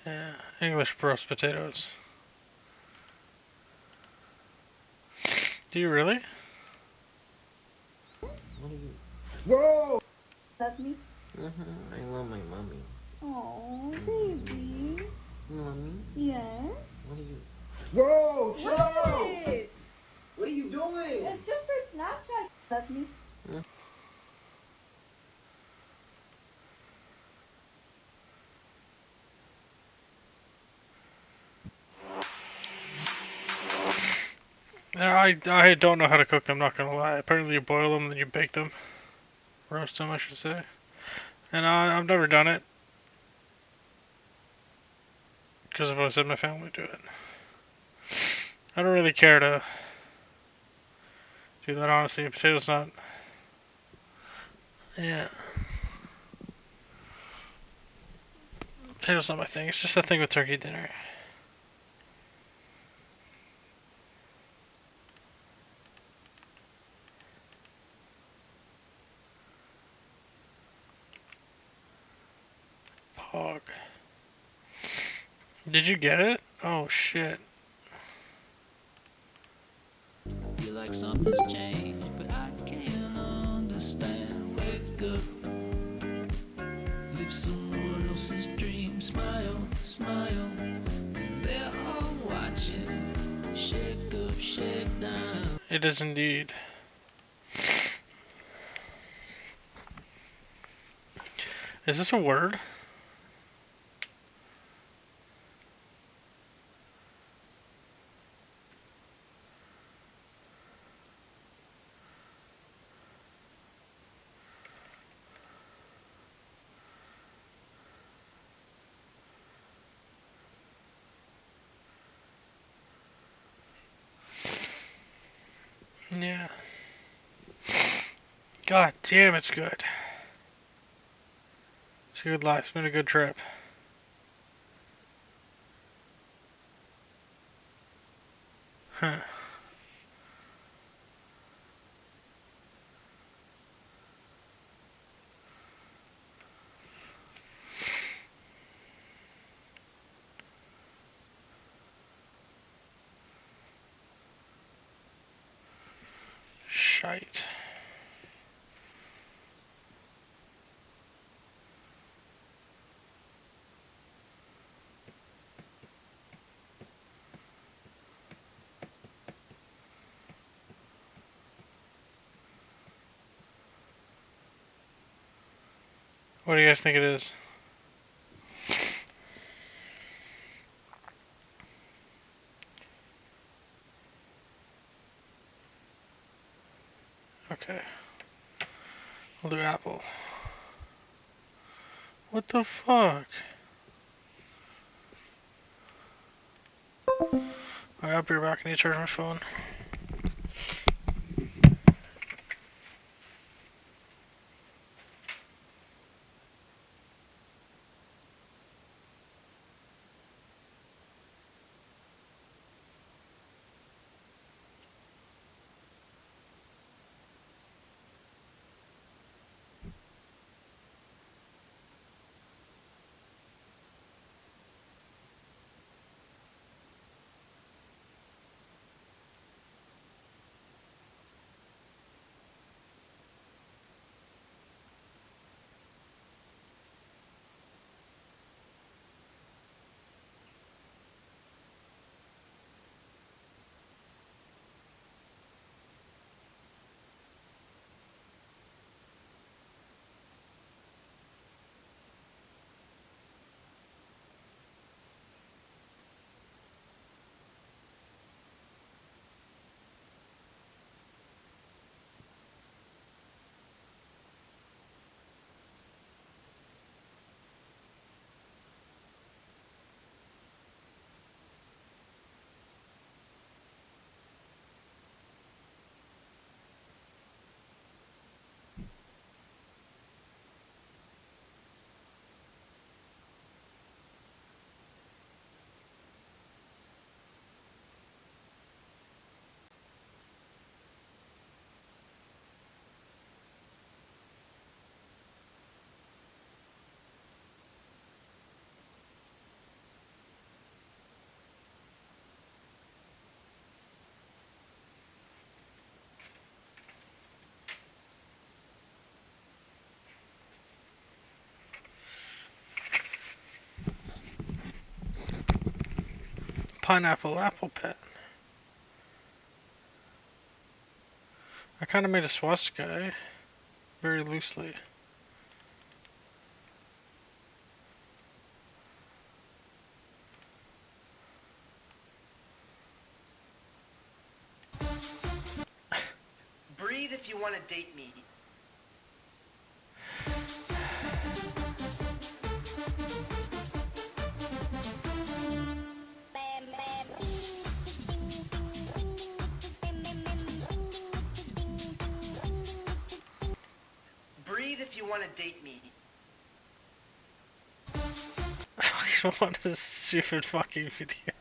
Yeah, English roast potatoes. Do you really? What are you? Whoa! Love me? I love my mommy. Oh, baby. Mommy? Yes? What are you? Whoa! Chill out! What? What are you doing? It's just for Snapchat. Love me? I don't know how to cook them, not gonna lie. Apparently you boil them, then you bake them. Roast them, I should say. And I've never done it. Because I've always had my family do it. I don't really care to do that, honestly. Potatoes not... Yeah. Potatoes not my thing. It's just a thing with turkey dinner. Pog. Did you get it? Oh shit. Feel like something's changed, but I can't understand. Wake up, live someone else's dream. Smile, smile, 'cause they're all watching. Shake up, shake down. It is indeed. Is this a word? Yeah. God damn, it's good. It's a good life. It's been a good trip. Huh. Shite. What do you guys think it is? Okay. We'll do apple. What the fuck? Alright, I'll be right back. I need to charge my phone. pineapple apple pen. I kind of made a swastika, very loosely. Breathe if you want to date me. Breathe if you want to date me. I don't want this stupid fucking video.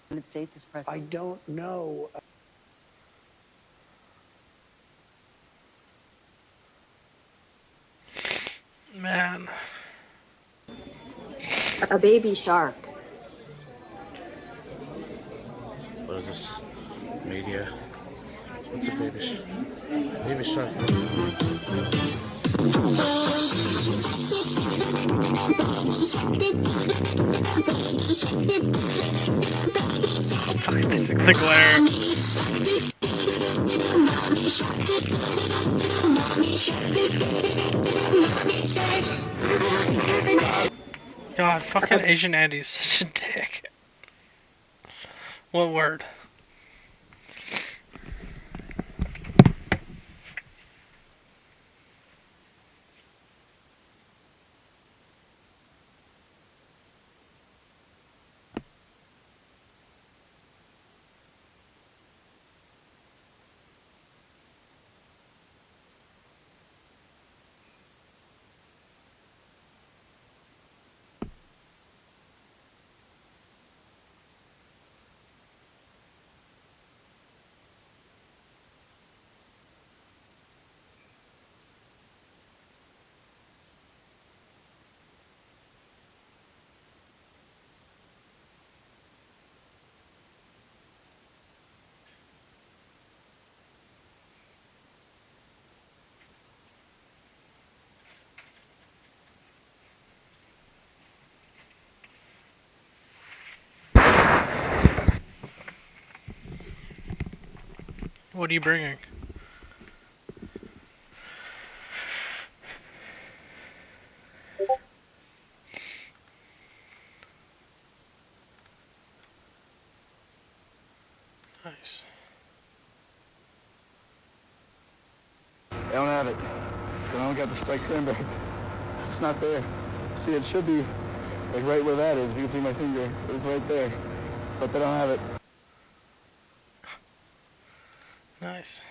United States is I president. don't know. Man. A baby shark. What is this? Media. What's a baby shark? The glare. God, fucking Asian Andy's such a dick. What word? What are you bringing? Nice. I don't have it. I don't got the spiked cranberry. It's not there. See, it should be like right where that is. You can see my finger. It's right there. But they don't have it. Nice.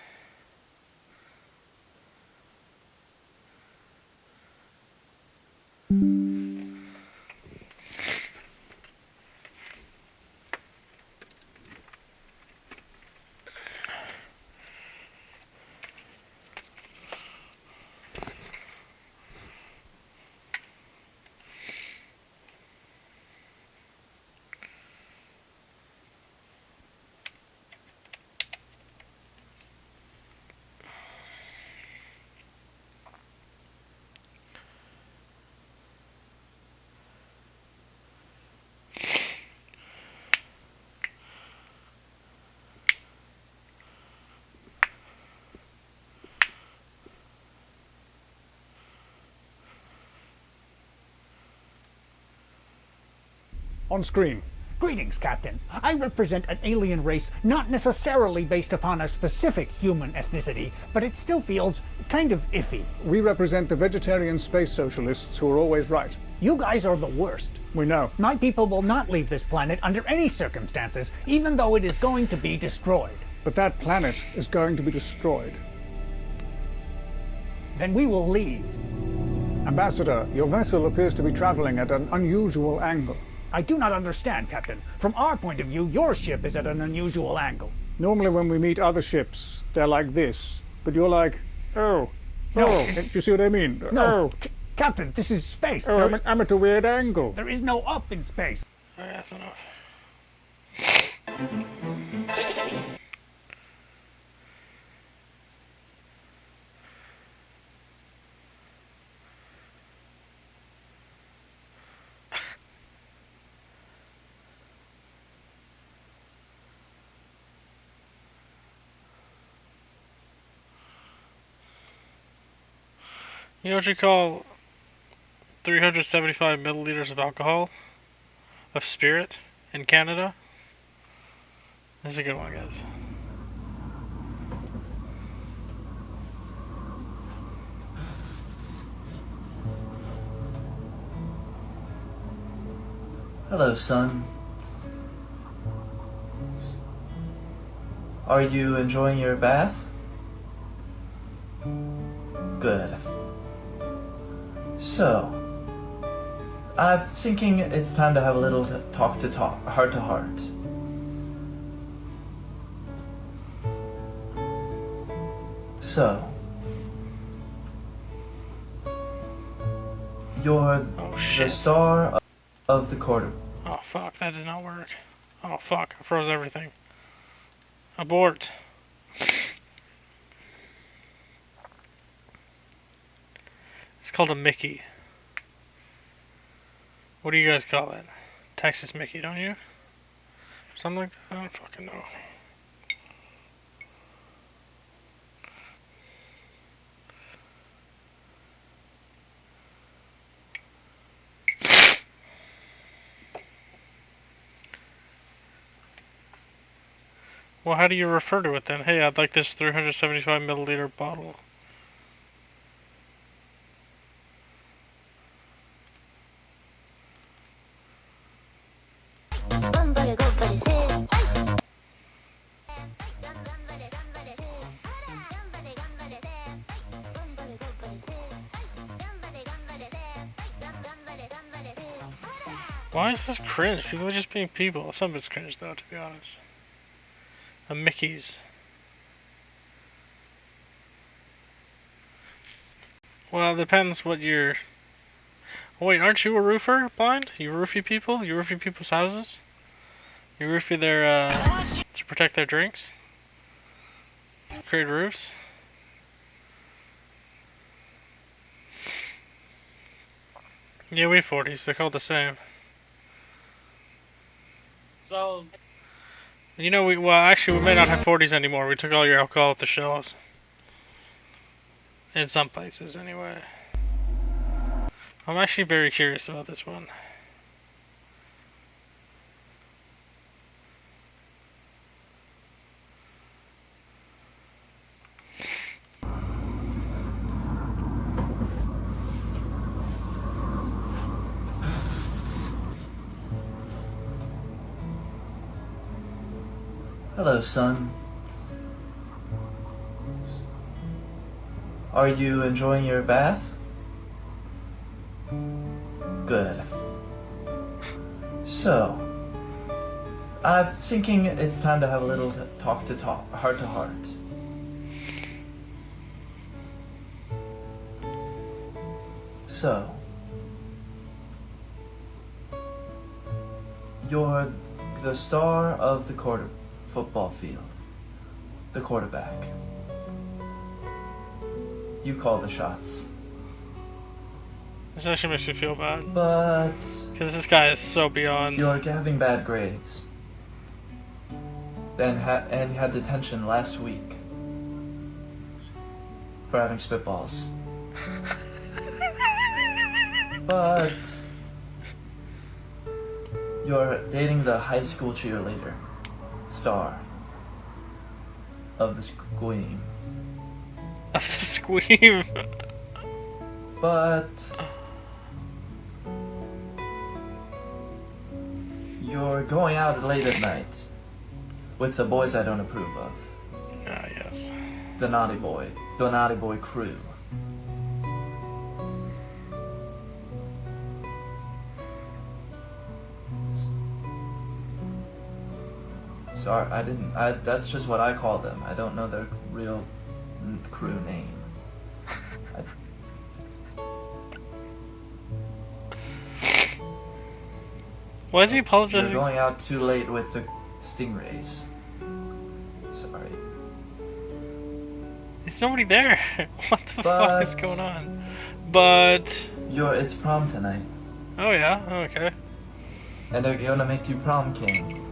On screen. Greetings, Captain. I represent an alien race not necessarily based upon a specific human ethnicity, but it still feels kind of iffy. We represent the vegetarian space socialists who are always right. You guys are the worst. We know. My people will not leave this planet under any circumstances, even though it is going to be destroyed. But that planet is going to be destroyed. Then we will leave. Ambassador, your vessel appears to be traveling at an unusual angle. I do not understand, Captain. From our point of view, your ship is at an unusual angle. Normally when we meet other ships, they're like this. But you're like, oh, No, oh, do you see what I mean? No, Oh. Captain, this is space. Oh, I'm at a weird angle. There is no up in space. Alright, that's enough. You know what you call 375 milliliters of alcohol? Of spirit in Canada? This is a good one, guys. Hello, son. Are you enjoying your bath? Good. So, I'm thinking it's time to have a little heart to heart. So, you're the star of the quarter. Oh fuck, that did not work. Oh fuck, I froze everything. Abort. It's called a Mickey. What do you guys call it? Texas Mickey, don't you? Something like that? I don't fucking know. Well, how do you refer to it then? Hey, I'd like this 375 milliliter bottle. Why is this cringe? People are just being people. Some of it's cringe though, to be honest. A Mickey's. Well, it depends what you're... Oh, wait, aren't you a roofer, Blind? You roofie people? You roofie people's houses? You roofie their, to protect their drinks? Create roofs? Yeah, we 40s. They're called the same. So... You know, well, actually, we may not have 40s anymore. We took all your alcohol off the shelves. In some places, anyway. I'm actually very curious about this one. Hello, son. Are you enjoying your bath? Good. So, I'm thinking it's time to have a little heart to heart. So, you're the star of the football field, the quarterback. You call the shots. This actually makes me feel bad. But... because this guy is so beyond... You're having bad grades. And had detention last week. For having spitballs. But... you're dating the high school cheerleader. Star. Of the Squeam. Of the Squeam? But... you're going out late at night. With the boys I don't approve of. Ah, yes. The naughty boy crew. Sorry, that's just what I call them. I don't know their real crew name. Why is he You're apologizing? going out too late with the stingrays. Sorry. There's nobody there. What the fuck is going on? But it's prom tonight, oh yeah, okay. and they're gonna make you prom king.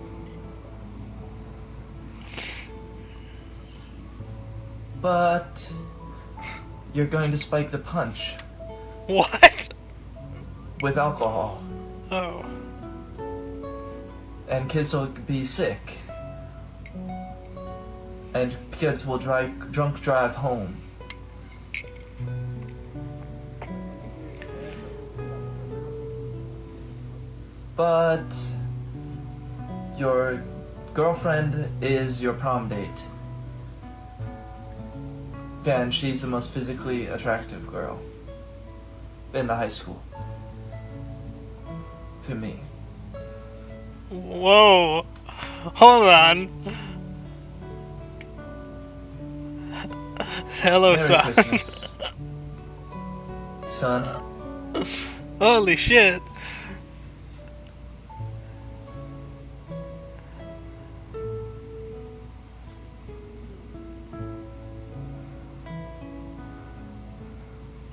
But you're going to spike the punch What? with alcohol, Oh. and kids will be sick, and kids will drunk drive home. But your girlfriend is your prom date. And she's the most physically attractive girl in the high school. To me. Whoa. Hold on. Hello, Merry son. Christmas, son. Holy shit.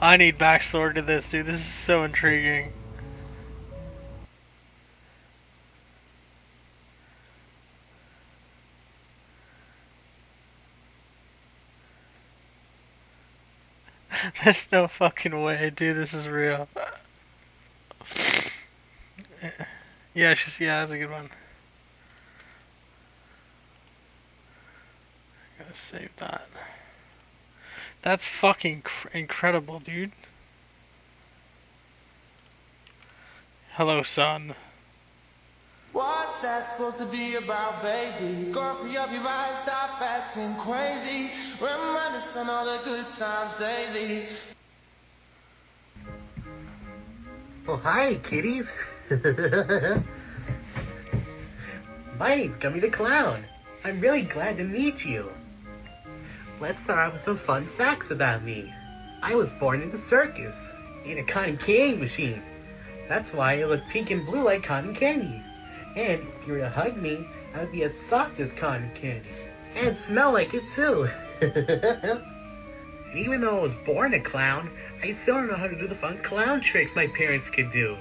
I need backstory to this, dude. This is so intriguing. There's no fucking way, dude. This is real. Yeah, that's a good one. Gotta save that. That's fucking incredible, dude. Hello, son. What's that supposed to be about, baby? Girl, free up your vibe, stop acting crazy. Remind us on all the good times daily. Oh, hi, kitties. My name's Gummy the Clown. I'm really glad to meet you. Let's start out with some fun facts about me. I was born in the circus, in a cotton candy machine. That's why I look pink and blue like cotton candy. And if you were to hug me, I would be as soft as cotton candy. And smell like it too. And even though I was born a clown, I still don't know how to do the fun clown tricks my parents could do.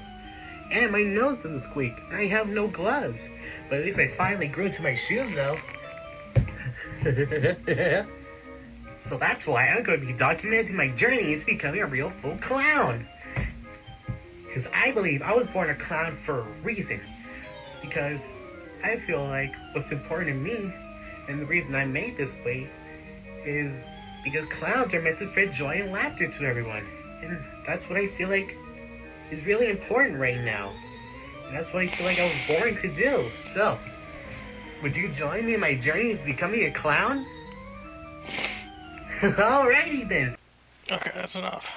And my nose doesn't squeak, and I have no gloves. But at least I finally grew into my shoes though. So that's why I'm going to be documenting my journey into becoming a real full clown. Because I believe I was born a clown for a reason. Because I feel like what's important to me, and the reason I'm made this way, is because clowns are meant to spread joy and laughter to everyone. And that's what I feel like is really important right now. And that's what I feel like I was born to do. So, would you join me in my journey to becoming a clown? Alrighty then. Okay, that's enough.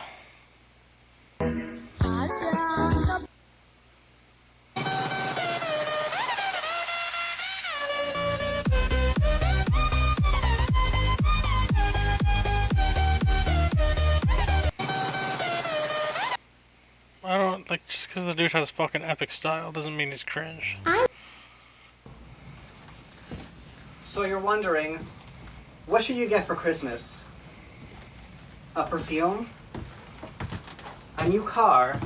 I don't, like, just because the dude has fucking epic style doesn't mean he's cringe. So you're wondering, what should you get for Christmas? A perfume? A new car?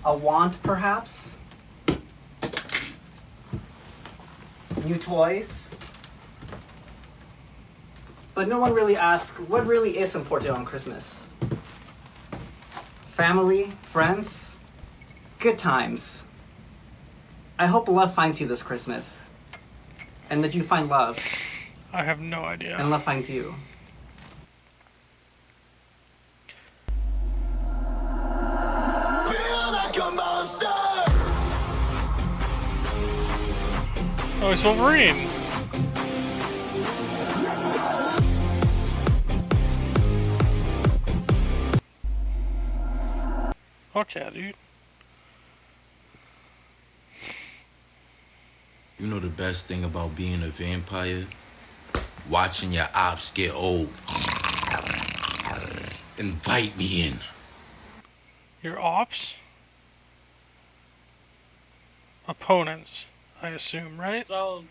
A wand, perhaps? New toys? But no one really asks, what really is important on Christmas? Family? Friends? Good times. I hope love finds you this Christmas. And that you find love. I have no idea. And love finds you. Oh, it's Wolverine. Okay, dude. You know the best thing about being a vampire? Watching your ops get old. Invite me in. Your ops? opponents, I assume, right? So,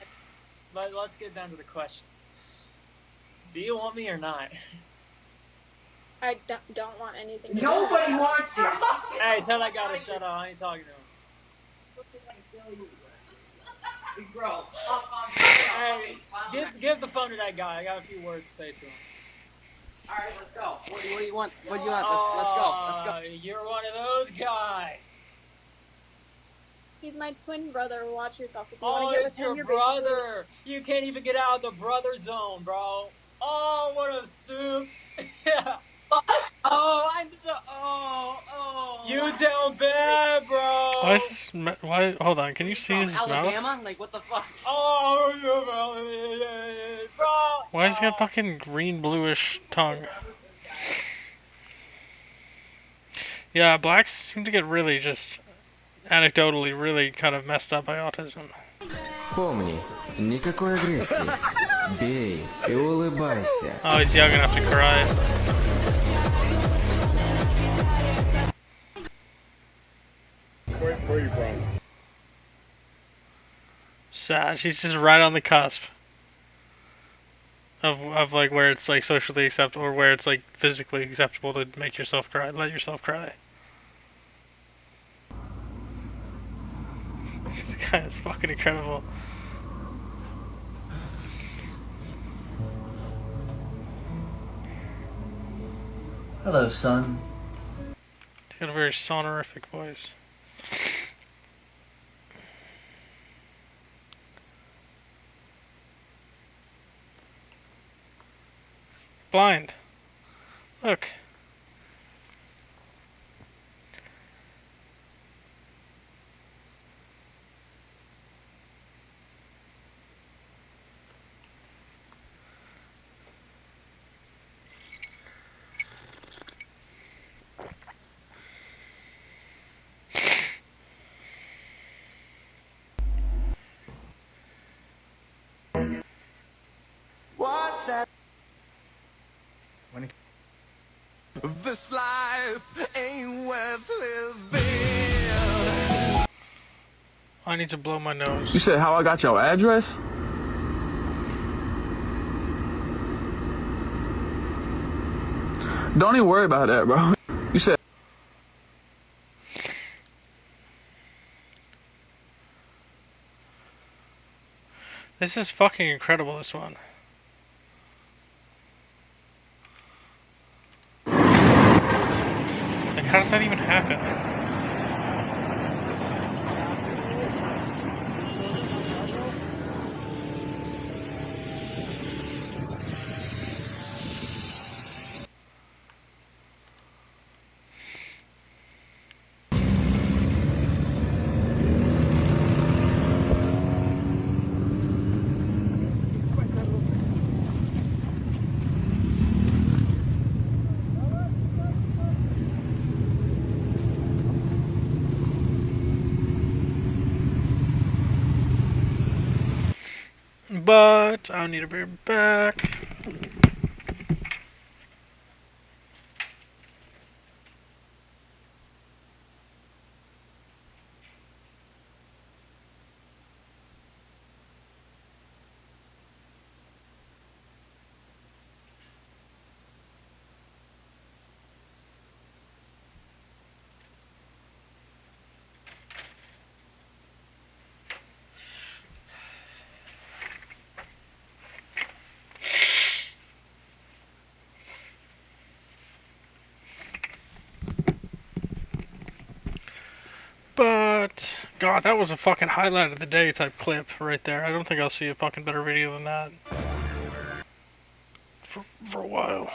let's get down to the question. Do you want me or not? I don't want anything to do Nobody with it. wants you! Hey, tell that guy to shut up. I ain't talking to him. Bro, Hey, give the phone to that guy. I got a few words to say to him. Alright, let's go. What do you want? What do you want? Let's go. Let's go. You're one of those guys. He's my twin brother. Watch yourself. If you Oh, want to get with it's him, your you're brother. You can't even get out of the brother zone, bro. Oh, what a soup. Yeah. Oh, I'm so. Oh. You down bad, bro. Why is this? Why? Hold on. Can you see his mouth? Alabama? Like, what the fuck? Oh, bro. Why has he got fucking green bluish tongue? Yeah, blacks seem to get really just anecdotally really kind of messed up by autism. Помни, никакой агрессии. Бей и улыбайся. Oh, he's young enough to cry. Where are you from? Sad. She's just right on the cusp of like where it's like socially acceptable or where it's like physically acceptable to make yourself cry, let yourself cry. This guy is fucking incredible. Hello, son. He's got a very sonorific voice. Blind. Look. What's that? This life ain't worth living. I need to blow my nose. You said how I got your address? Don't even worry about that, bro. You said. This is fucking incredible, this one. Like, how does that even happen? But I need to be back. But, God, that was a fucking highlight of the day type clip right there. I don't think I'll see a fucking better video than that for a while.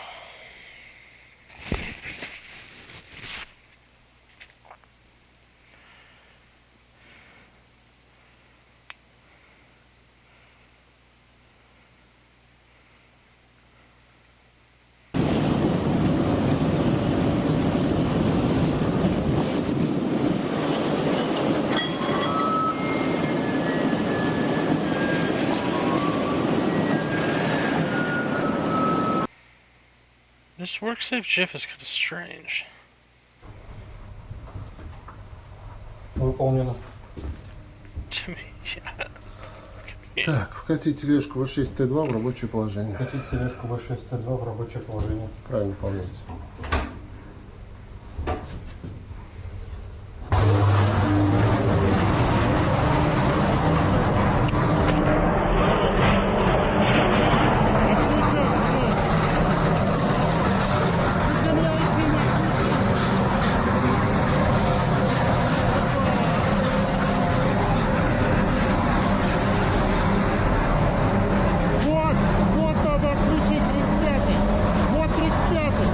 This WorkSafe GIF is kind of strange. Выполнено. Так, вкатить тележку В6Т2 в рабочее положение. Вкатить тележку В6Т2 в рабочее положение. Правильно выполняется. Вот надо отключить 35-й. Вот 35-й.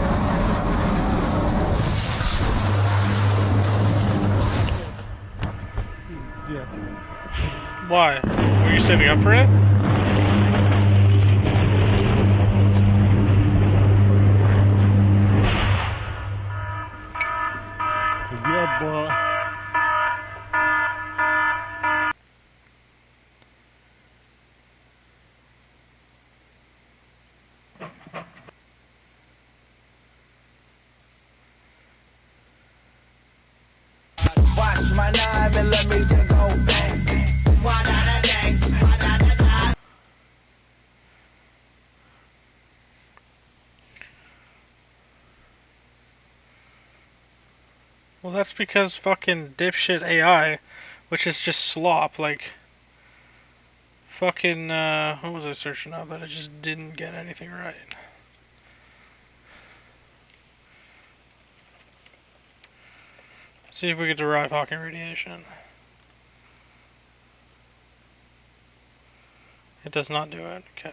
Why? Were you saving up for it? Watch my 9mm go bang. Well, that's because fucking dipshit AI, which is just slop, like fucking what was I searching up that I just didn't get anything right. See if we could derive Hawking radiation. It does not do it. Okay.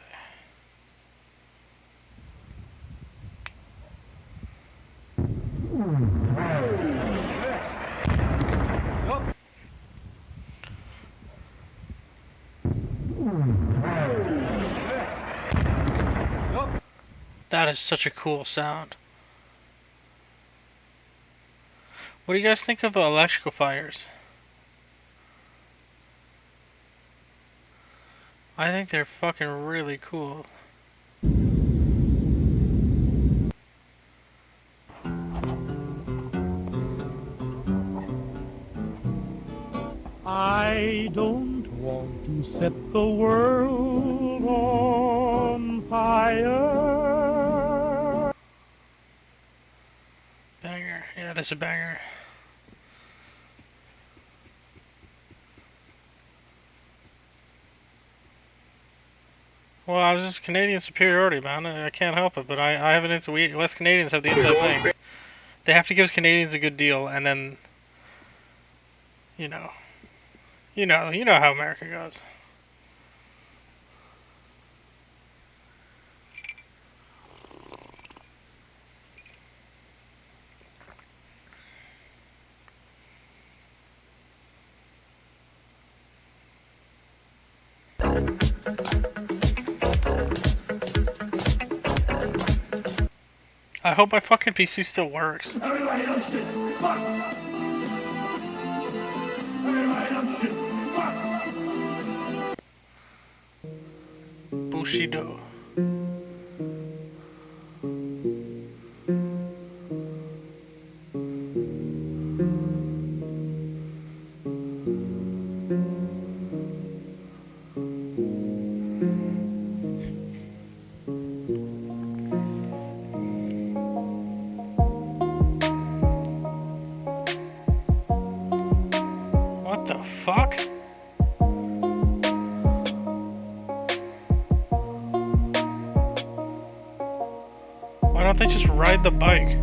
That is such a cool sound. What do you guys think of electrical fires? I think they're fucking really cool. I don't want to set the world on fire. Banger. Yeah, that's a banger. Well, I was just Canadian superiority, man. I can't help it, but I have an inside. West Canadians have the inside thing. They have to give Canadians a good deal, and then, you know how America goes. I hope my fucking PC still works. Everybody knows shit. Fuck. Everybody knows shit. Fuck. Bushido. What the fuck? Why don't they just ride the bike?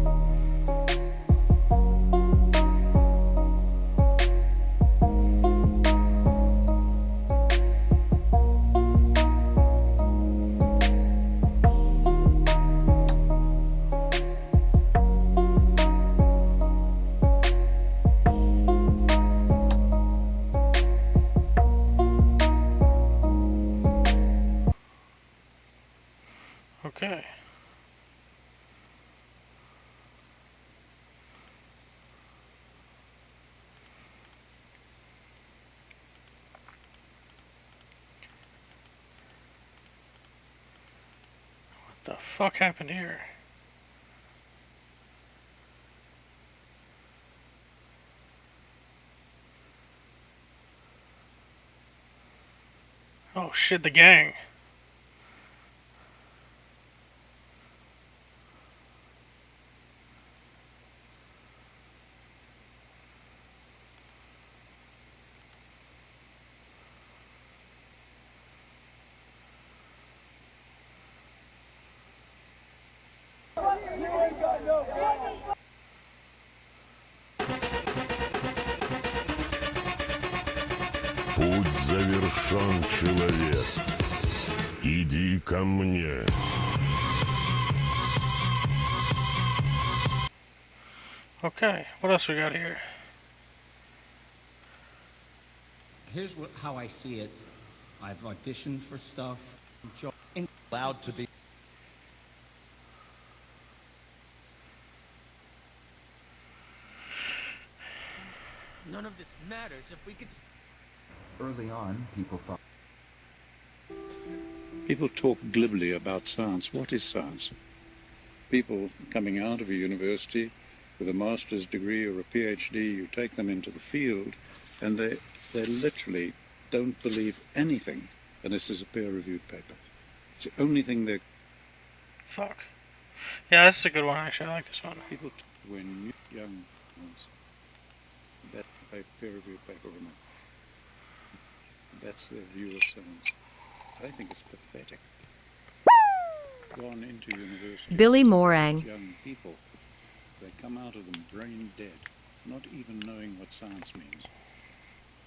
Okay. What the fuck happened here? Oh shit, the gang. Путь завершен, человек. Иди ко мне. Okay, what else we got here? Here's how I see it. I've auditioned for stuff. Allowed to be. None of this matters if we could. Early on, people thought. People talk glibly about science. What is science? People coming out of a university with a master's degree or a PhD, you take them into the field, and they literally don't believe anything unless there's a peer-reviewed paper. It's the only thing they're... Fuck. Yeah, this is a good one, actually. I like this one. People, when young ones, that peer-reviewed paper, remember. That's their view of science. I think it's pathetic. Gone into university. Billy Morang. Young people, they come out of them brain dead, not even knowing what science means.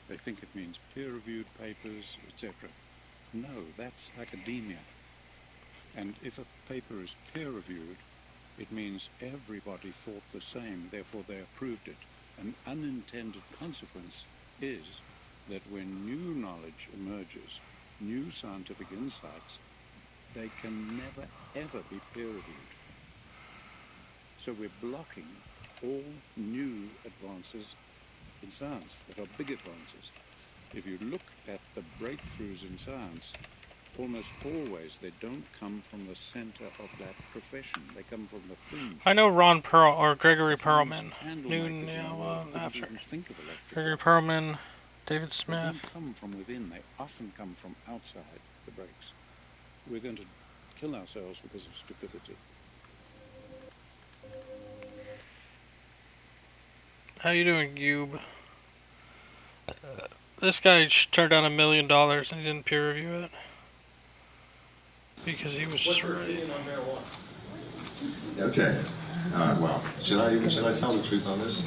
They think it means peer-reviewed papers, etc. No, that's academia. And if a paper is peer-reviewed, it means everybody thought the same, therefore they approved it. An unintended consequence is that when new knowledge emerges, new scientific insights, they can never ever be peer-reviewed. So we're blocking all new advances in science that are big advances. If you look at the breakthroughs in science, almost always they don't come from the center of that profession. They come from the fringe. I know Ron Perl or Gregory Perlman. Newton, after Gregory Perlman, David They Smith. don't come from within. They often come from outside the breaks. We're going to kill ourselves because of stupidity. How you doing, Gube? This guy turned down $1 million and he didn't peer review it because he was just right. Okay. Well, should I tell the truth on this?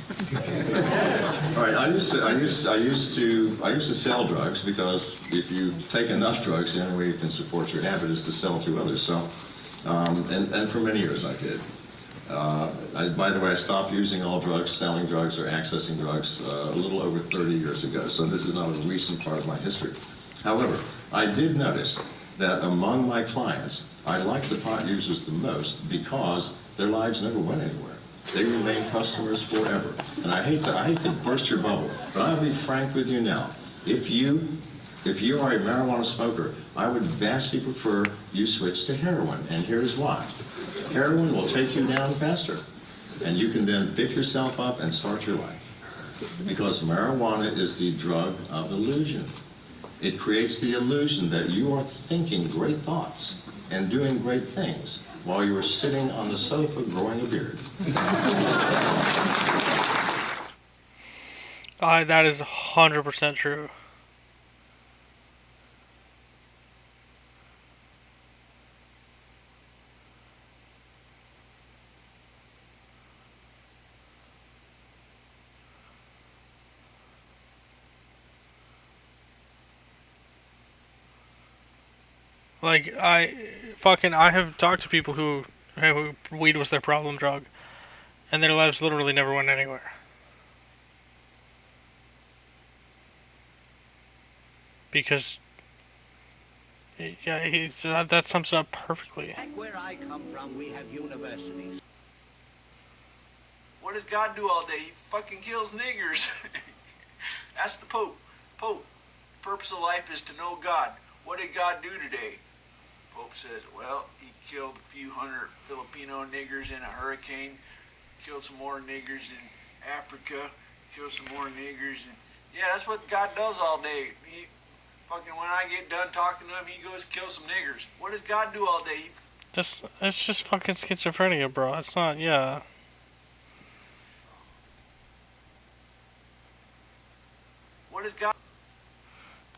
All right. I used to sell drugs because if you take enough drugs, the only way you can support your habit is to sell to others. So, and for many years I did. By the way, I stopped using all drugs, selling drugs, or accessing drugs a little over 30 years ago, so this is not a recent part of my history. However, I did notice that among my clients, I like the pot users the most because their lives never went anywhere. They remain customers forever. And I hate to burst your bubble, but I'll be frank with you now. If you are a marijuana smoker, I would vastly prefer you switch to heroin, and here's why. Heroin will take you down faster, and you can then pick yourself up and start your life. Because marijuana is the drug of illusion. It creates the illusion that you are thinking great thoughts and doing great things while you are sitting on the sofa growing a beard. That is 100% true. Like, I have talked to people who weed was their problem drug, and their lives literally never went anywhere. Because, yeah, that sums it up perfectly. Where I come from, we have universities. What does God do all day? He fucking kills niggers. Ask the Pope. Pope, the purpose of life is to know God. What did God do today? Pope says, well, he killed a few hundred Filipino niggers in a hurricane, killed some more niggers in Africa, killed some more niggers. Yeah, that's what God does all day. He Fucking when I get done talking to him, he goes kill some niggers. What does God do all day? It's just fucking schizophrenia, bro. It's not, yeah. What does God...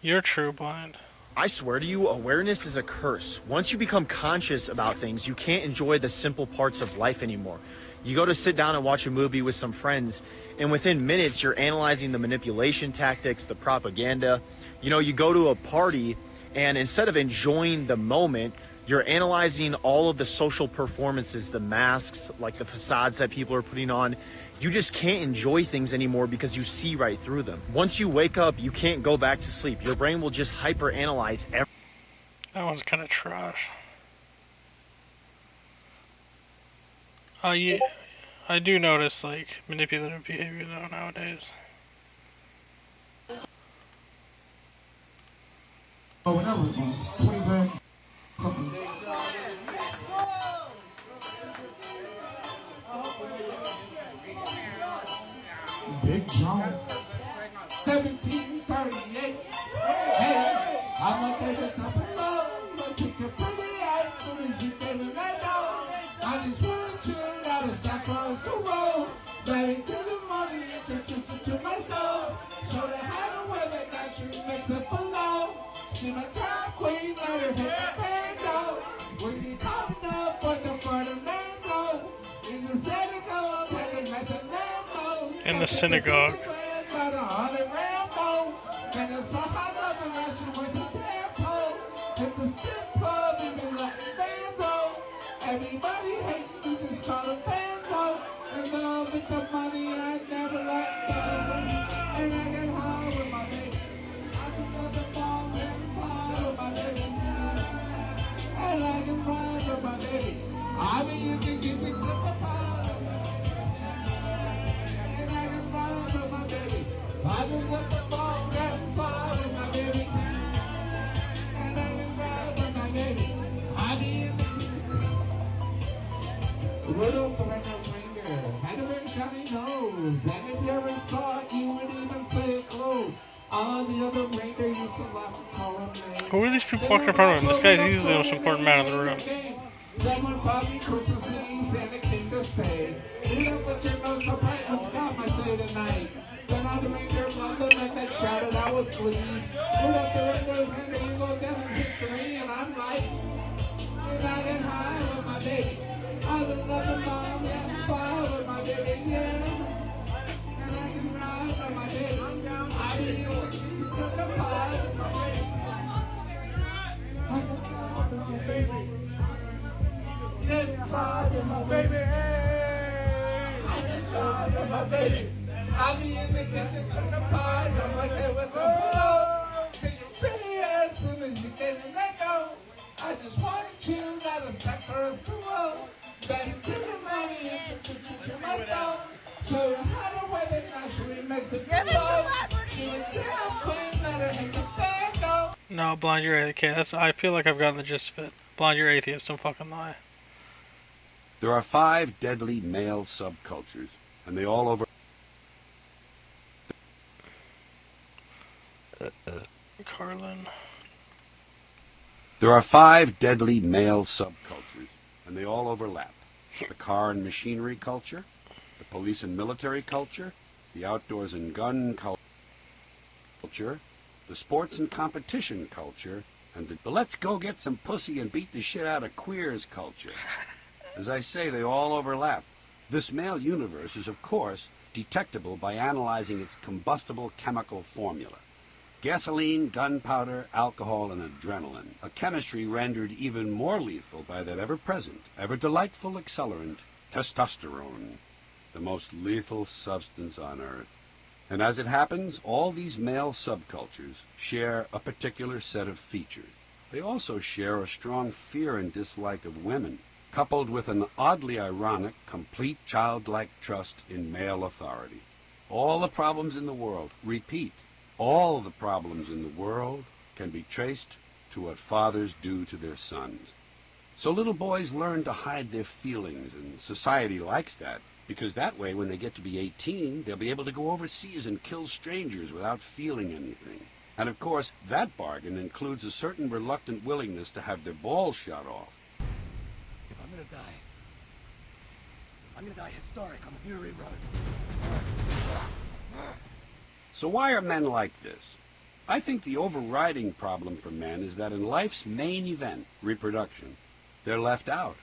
You're true blind. I swear to you, awareness is a curse. Once you become conscious about things, you can't enjoy the simple parts of life anymore. You go to sit down and watch a movie with some friends, and within minutes, you're analyzing the manipulation tactics, the propaganda. You know, you go to a party, and instead of enjoying the moment, you're analyzing all of the social performances, the masks, like the facades that people are putting on. You just can't enjoy things anymore because you see right through them. Once you wake up, you can't go back to sleep. Your brain will just hyper-analyze everything. That one's kind of trash. Yeah, I do notice, like, manipulative behavior, though, nowadays. Oh, whatever. 20 seconds. Big John. 1738. Hey, I'm a favorite couple of but you can pretty ass soon as you came in that door. I just want to chill out of across the road. Right into the money, introduce you to my soul. Show them how to wear that natural mix it for low. She my top queen, let her hit the bando. We be topping up, but the front of mango. In the synagogue, taking match of Lambo. In the synagogue. Everybody hates me, this called a bando. In love with the money, I never let go. And I get home with my baby. I just love the bomb and fly with my baby. And I can run with my baby. I mean, you can get your clip of powder. And I can run with my baby. I just love the bomb and fly with my baby. And I can run with my baby. I mean, Rudolph the Red-Nosed Reindeer had a very shiny nose, and if you ever saw it, you would even say it glowed. All the other reindeer used to laugh and call him names. Who are these people walking in front of him? This guy's easily the most important man in the room. Then one foggy Christmas Eve, Santa came to say, Rudolph, let your nose so bright, what's God might say tonight? Then all the reindeer loved them and they shouted out with glee. Rudolph the Red-Nosed Reindeer, you go down in history, and I'm like, and I get high with my baby. I just love the mom and fly with my baby, yeah. And I can ride with my baby. I be you when you cook a pie with my baby. I can ride with my baby. Get fly with my baby. I can ride with my baby. I be in the kitchen cooking pies. I'm like, hey, what's up, below? See you pretty as soon as you get in that go. I just want to chill, got a stack for us to roll. Better give me money and to myself. Show you how to wear it, now she makes it for love. She was down, queen, let her hit the band go. No, blind, you're okay. I feel like I've gotten the gist of it. Blind, you're atheist. Don't fucking lie. There are 5 deadly male subcultures, and they all over. Carlin. There are 5 deadly male subcultures, and they all overlap. The car and machinery culture, the police and military culture, the outdoors and gun culture, the sports and competition culture, and the let's go get some pussy and beat the shit out of queers culture. As I say, they all overlap. This male universe is, of course, detectable by analyzing its combustible chemical formula. Gasoline, gunpowder, alcohol, and adrenaline, a chemistry rendered even more lethal by that ever-present, ever-delightful accelerant, testosterone, the most lethal substance on Earth. And as it happens, all these male subcultures share a particular set of features. They also share a strong fear and dislike of women, coupled with an oddly ironic, complete childlike trust in male authority. All the problems in the world, repeat, all the problems in the world can be traced to what fathers do to their sons. So little boys learn to hide their feelings, and society likes that, because that way when they get to be 18, they'll be able to go overseas and kill strangers without feeling anything. And of course, that bargain includes a certain reluctant willingness to have their balls shot off. If I'm gonna die, I'm gonna die historic on the Fury Road. So why are men like this? I think the overriding problem for men is that in life's main event, reproduction, they're left out.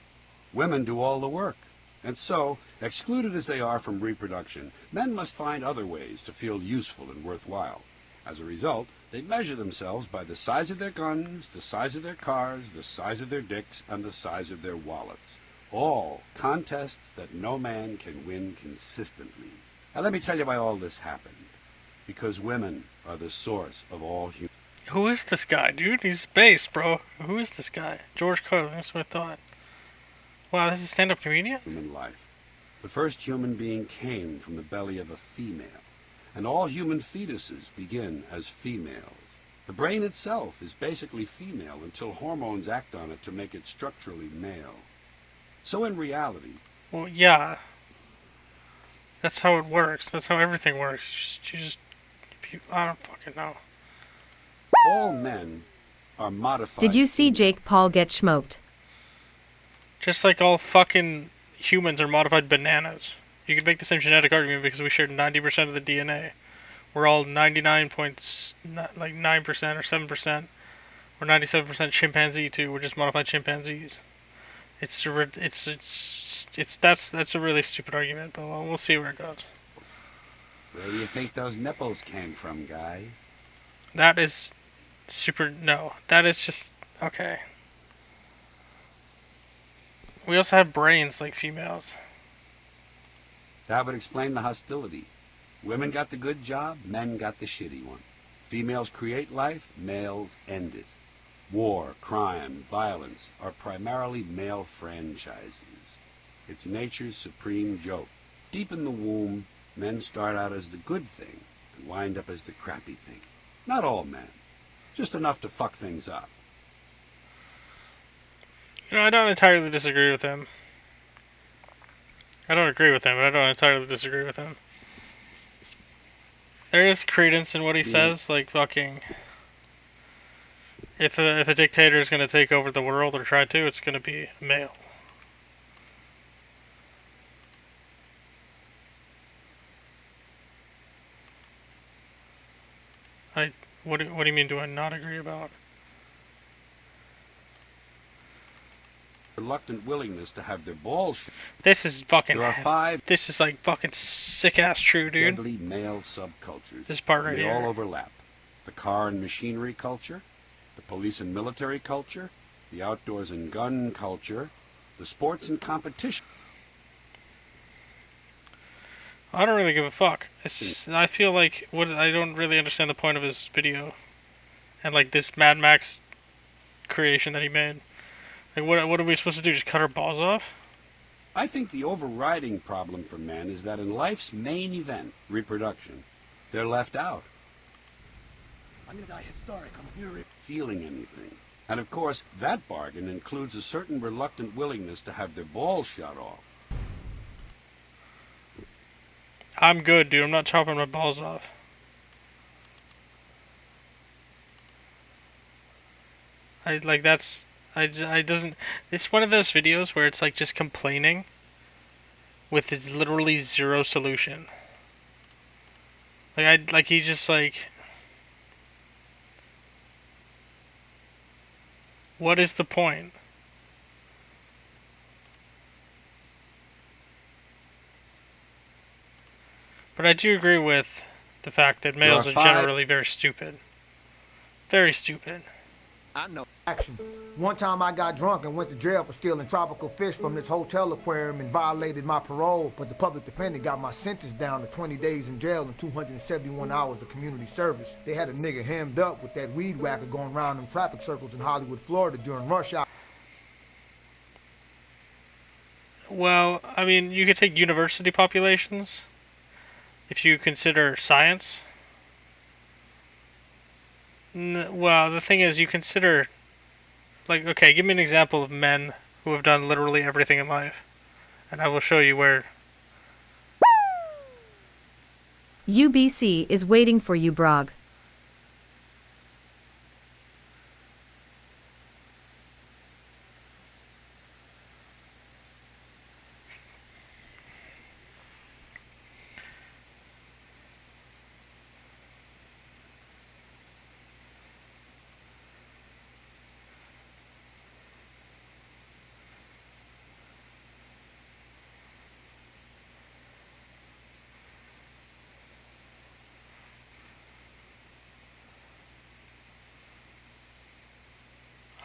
Women do all the work. And so, excluded as they are from reproduction, men must find other ways to feel useful and worthwhile. As a result, they measure themselves by the size of their guns, the size of their cars, the size of their dicks, and the size of their wallets. All contests that no man can win consistently. Now let me tell you why all this happened. Because women are the source of all human... Who is this guy, dude? He's base, bro. Who is this guy? George Carlin, that's what I thought. Wow, this is a stand-up comedian? Human life. The first human being came from the belly of a female, and all human fetuses begin as females. The brain itself is basically female until hormones act on it to make it structurally male. So in reality... Well, yeah. That's how it works. That's how everything works. I don't fucking know. All men are modified... Did you see Jake Paul get smoked? Just like all fucking humans are modified bananas. You could make the same genetic argument because we share 90% of the DNA. We're all 99.9% or 7%. We're 97% chimpanzee too. We're just modified chimpanzees. That's a really stupid argument, but we'll see where it goes. Where do you think those nipples came from, guys? That is super... No. That is just... Okay. We also have brains like females. That would explain the hostility. Women got the good job, men got the shitty one. Females create life, males end it. War, crime, violence are primarily male franchises. It's nature's supreme joke. Deep in the womb, men start out as the good thing and wind up as the crappy thing. Not all men. Just enough to fuck things up. You know, I don't entirely disagree with him. I don't agree with him, but I don't entirely disagree with him. There is credence in what he says, like fucking... If a dictator is going to take over the world, or try to, it's going to be male. What do you mean, do I not agree about? Reluctant willingness to have their balls... This is fucking... There are 5... This is like fucking sick-ass true, dude. Deadly male subcultures. This part right here. They here. all overlap. The car and machinery culture, the police and military culture, the outdoors and gun culture, the sports and competition. I don't really give a fuck. I feel like I don't really understand the point of his video, and like this Mad Max creation that he made. Like, what are we supposed to do? Just cut our balls off? I think the overriding problem for men is that in life's main event, reproduction, they're left out. I'm gonna die historic on the Fury. Feeling anything. And of course, that bargain includes a certain reluctant willingness to have their balls shot off. I'm good, dude. I'm not chopping my balls off. It's one of those videos where it's like just complaining with literally zero solution. He just like... What is the point? But I do agree with the fact that males are generally very stupid. Very stupid. I know. Action. One time I got drunk and went to jail for stealing tropical fish from this hotel aquarium and violated my parole, but the public defender got my sentence down to 20 days in jail and 271 hours of community service. They had a nigga hemmed up with that weed whacker going around in traffic circles in Hollywood, Florida during rush hour. Well, I mean, you could take university populations if you consider science. Well, the thing is, you consider, like, okay, give me an example of men who have done literally everything in life, and I will show you where. UBC is waiting for you, Brog.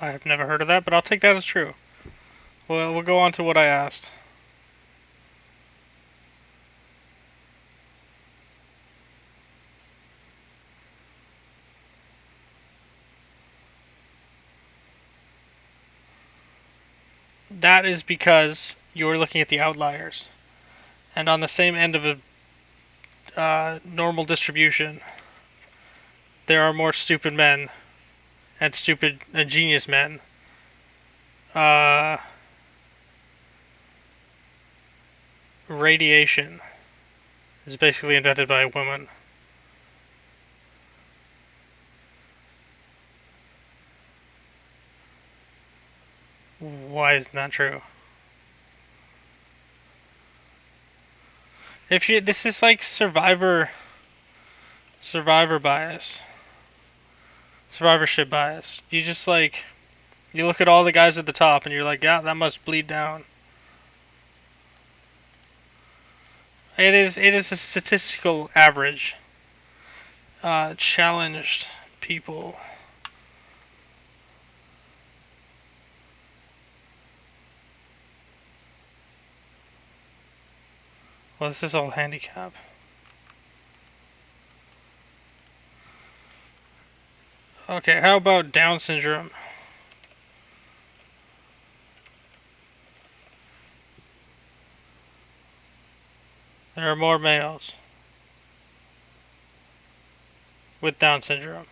I have never heard of that, but I'll take that as true. Well, we'll go on to what I asked. That is because you're looking at the outliers. And on the same end of a normal distribution, there are more stupid men and stupid genius men. Radiation is basically invented by a woman. Why isn't that true? If you, this is like survivor bias, survivorship bias. You just like, you look at all the guys at the top and you're like, yeah, that must bleed down. It is a statistical average. Challenged people. Well, this is all handicap. Okay, how about Down syndrome? There are more males with Down syndrome.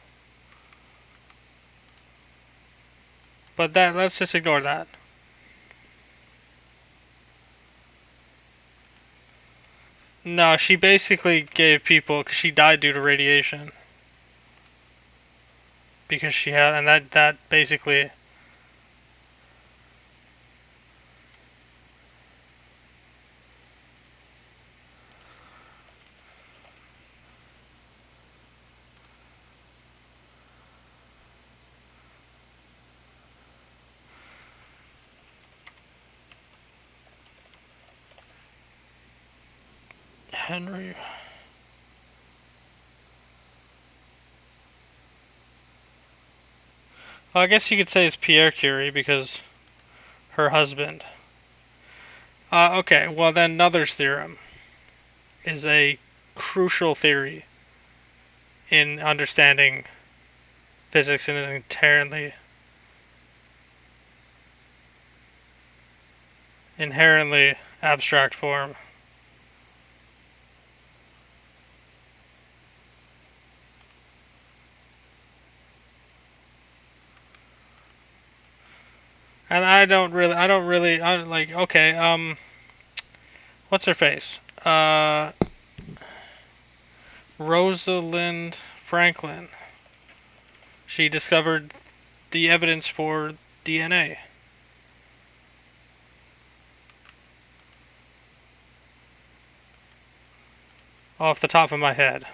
But that, let's just ignore that. No, she basically gave people, because she died due to radiation. Because she had, and that basically... Henry... Well, I guess you could say it's Pierre Curie because her husband. Okay, well then Noether's theorem is a crucial theory in understanding physics in an inherently abstract form. And I don't really, like, okay, what's her face? Rosalind Franklin. She discovered the evidence for DNA. Off the top of my head.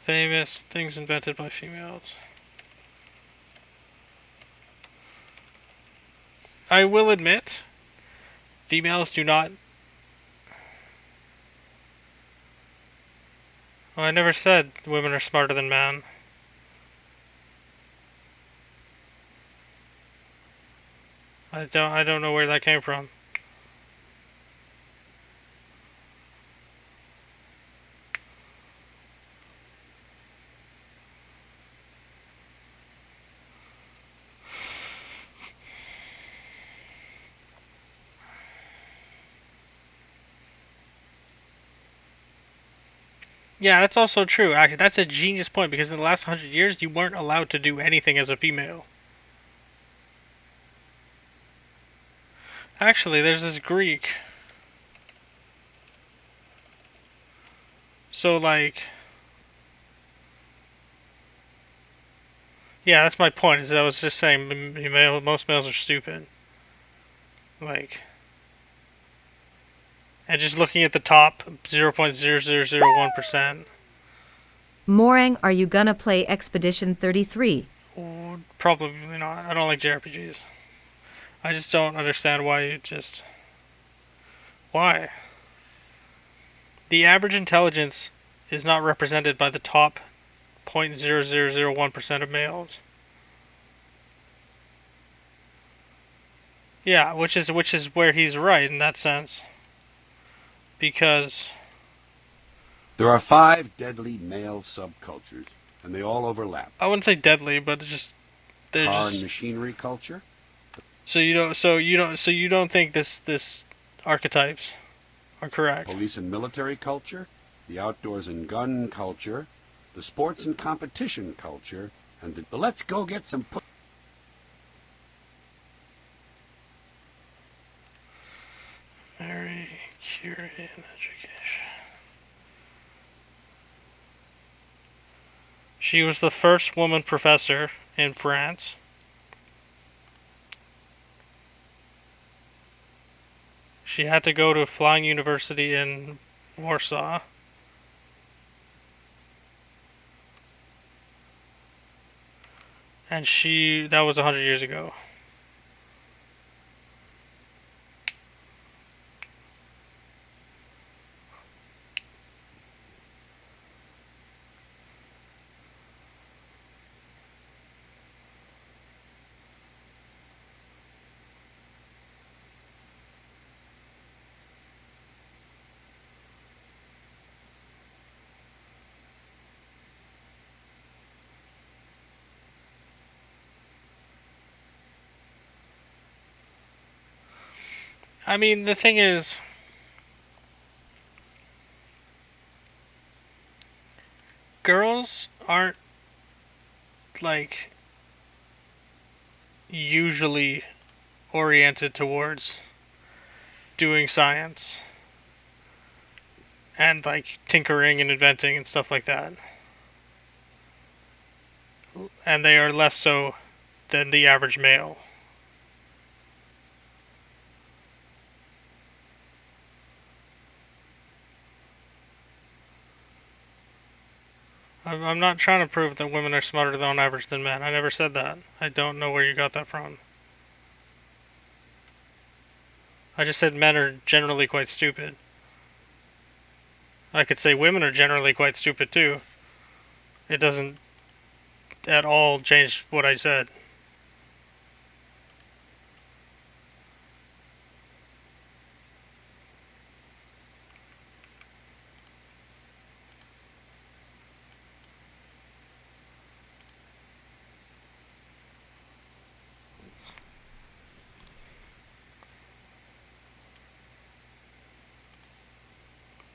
Famous things invented by females. I will admit, females do not... Well, I never said women are smarter than men. I don't know where that came from. Yeah, that's also true. Actually, that's a genius point because in the last 100 years, you weren't allowed to do anything as a female. Actually, there's this Greek. So, like... Yeah, that's my point, is that I was just saying most males are stupid. Like... And just looking at the top, 0.0001%. Morang, are you gonna play Expedition 33? Probably not. I don't like JRPGs. I just don't understand why you just... Why? The average intelligence is not represented by the top 0.0001% of males. Yeah, which is where he's right in that sense. Because There are 5 deadly male subcultures, and they all overlap. I wouldn't say deadly, but it's they're Car just and machinery culture, so you don't think this archetypes are correct. police and military culture, the outdoors and gun culture, the sports and competition culture, and the let's go get some Mary Curie in education. She was the first woman professor in France. She had to go to a flying university in Warsaw. And that was 100 years ago. I mean, the thing is, girls aren't, like, usually oriented towards doing science and, like, tinkering and inventing and stuff like that. And they are less so than the average male. I'm not trying to prove that women are smarter on average than men. I never said that. I don't know where you got that from. I just said men are generally quite stupid. I could say women are generally quite stupid too. It doesn't at all change what I said.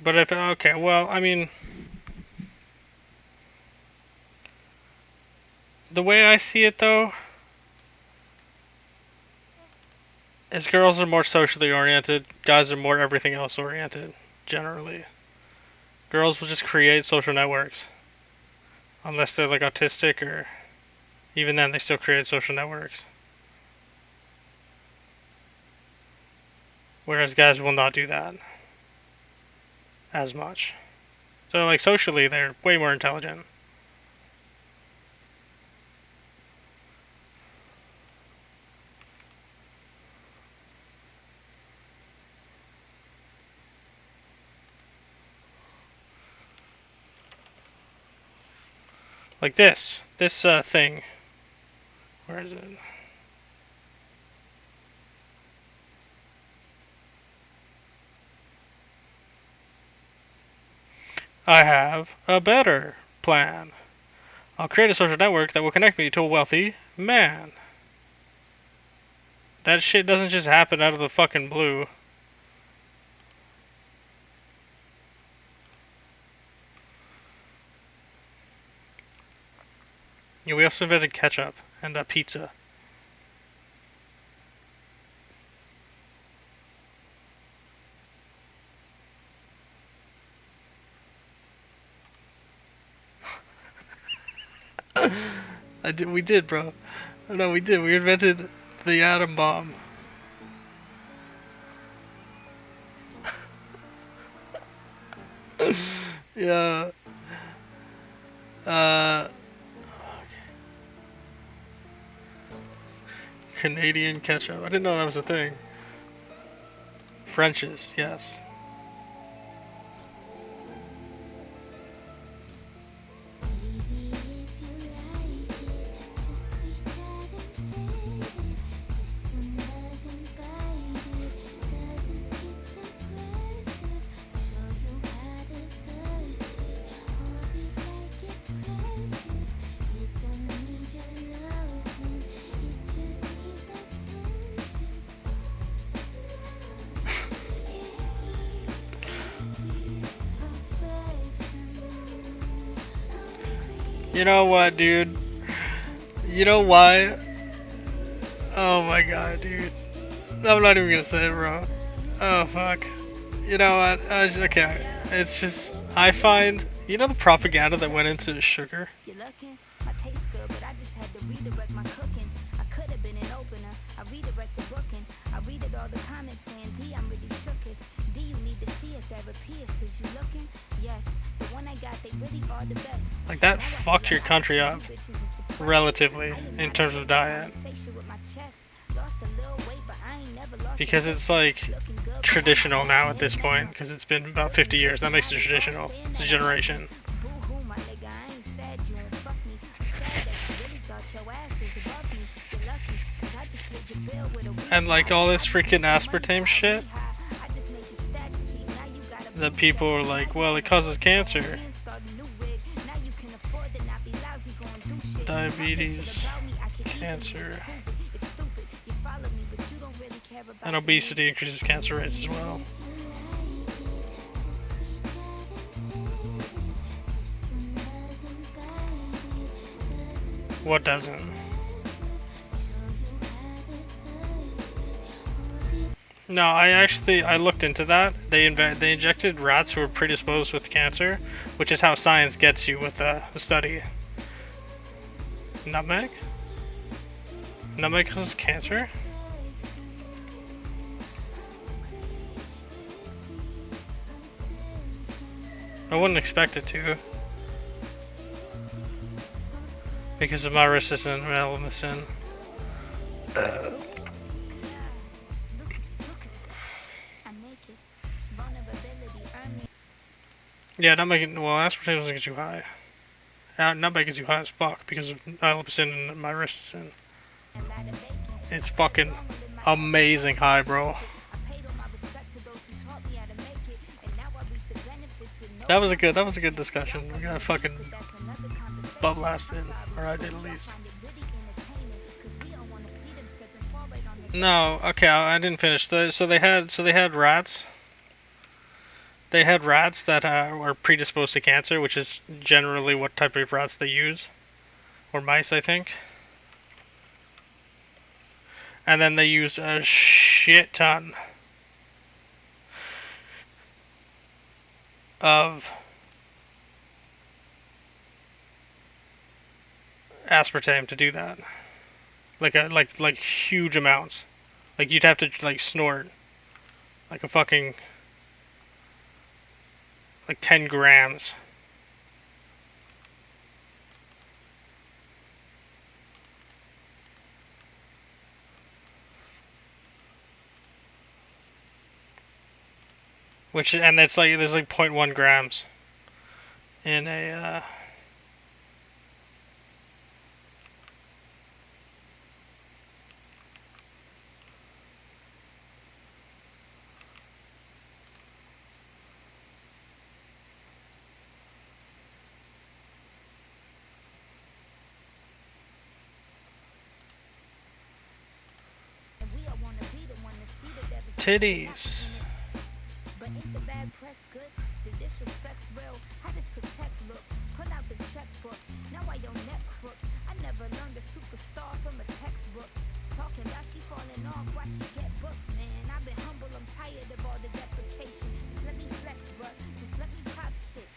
But if, okay, well, I mean, the way I see it though, is girls are more socially oriented, guys are more everything else oriented, generally. Girls will just create social networks. Unless they're like autistic, or even then they still create social networks. Whereas guys will not do that as much. So like socially they're way more intelligent. Like this thing. Where is it? I have a better plan. I'll create a social network that will connect me to a wealthy man. That shit doesn't just happen out of the fucking blue. Yeah, we also invented ketchup and pizza. We did, bro. No, we did. We invented the atom bomb. Yeah. Canadian ketchup. I didn't know that was a thing. French's, yes. You know what, dude? You know why? Oh my god, dude. I'm not even gonna say it, bro. Oh fuck. You know what? Okay. It's just, I find, you know the propaganda that went into sugar? You're looking, my taste good, but I just had to redirect my cooking. I could have been an opener. I redirect the booking. I read it all the comments saying, D, I'm really shook it. D, you need to see it. Therapy is you looking? Yes, the one I got, they really are the best. Like that fucked your country up, relatively, in terms of diet. Because it's like traditional now at this point, because it's been about 50 years. That makes it traditional. It's a generation. And like all this freaking aspartame shit, that people are like, well, it causes cancer, diabetes, cancer, and obesity increases cancer rates as well. What doesn't? No, I looked into that. They injected rats who were predisposed with cancer, which is how science gets you with the study. Nutmeg? Nutmeg causes cancer? I wouldn't expect it to. Because of myristicin, melamicin. Yeah, nutmeg, well, aspartame doesn't get you high. Nutmeg gets you high as fuck because of melamicin and myristicin. It's fucking amazing high, bro. That was a good discussion. We got fucking butt blasted, or I did at least. No, okay, I didn't finish. So they had rats. They had rats that were predisposed to cancer, which is generally what type of rats they use, or mice, I think. And then they used a shit ton of aspartame to do that. Like huge amounts. Like you'd have to like snort like a fucking like 10 grams. Which, and it's like, there's like 0.1 grams in a, titties. But ain't the bad press good? The disrespect's real. How does protect look? Pull out the checkbook. Now I don't neck crook. I never learned a superstar from a textbook. Talking about she falling off, why she get booked, man. I've been humble, I'm tired of all the deprecation. Just let me flex, bruh. Just let me pop shit.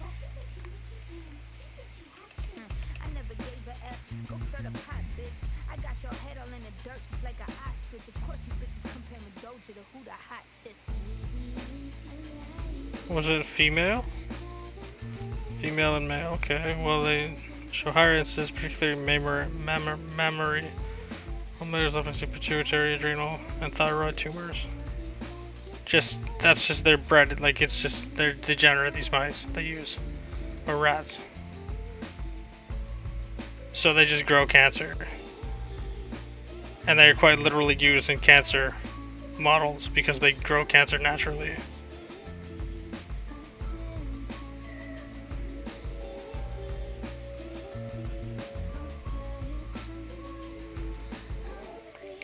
I never gave a F. Go stir the pot, bitch. I got your head all in the dirt just like an ostrich. Of course you bitches comparing Doja to who the hottest. Was it female? Female and male, okay. Well, they show higher instances, particularly mammary, layers of pituitary, adrenal, and thyroid tumors. That's just their bread. Like, it's just, they're degenerate, these mice they use. Or rats. So they just grow cancer. And they're quite literally used in cancer models because they grow cancer naturally.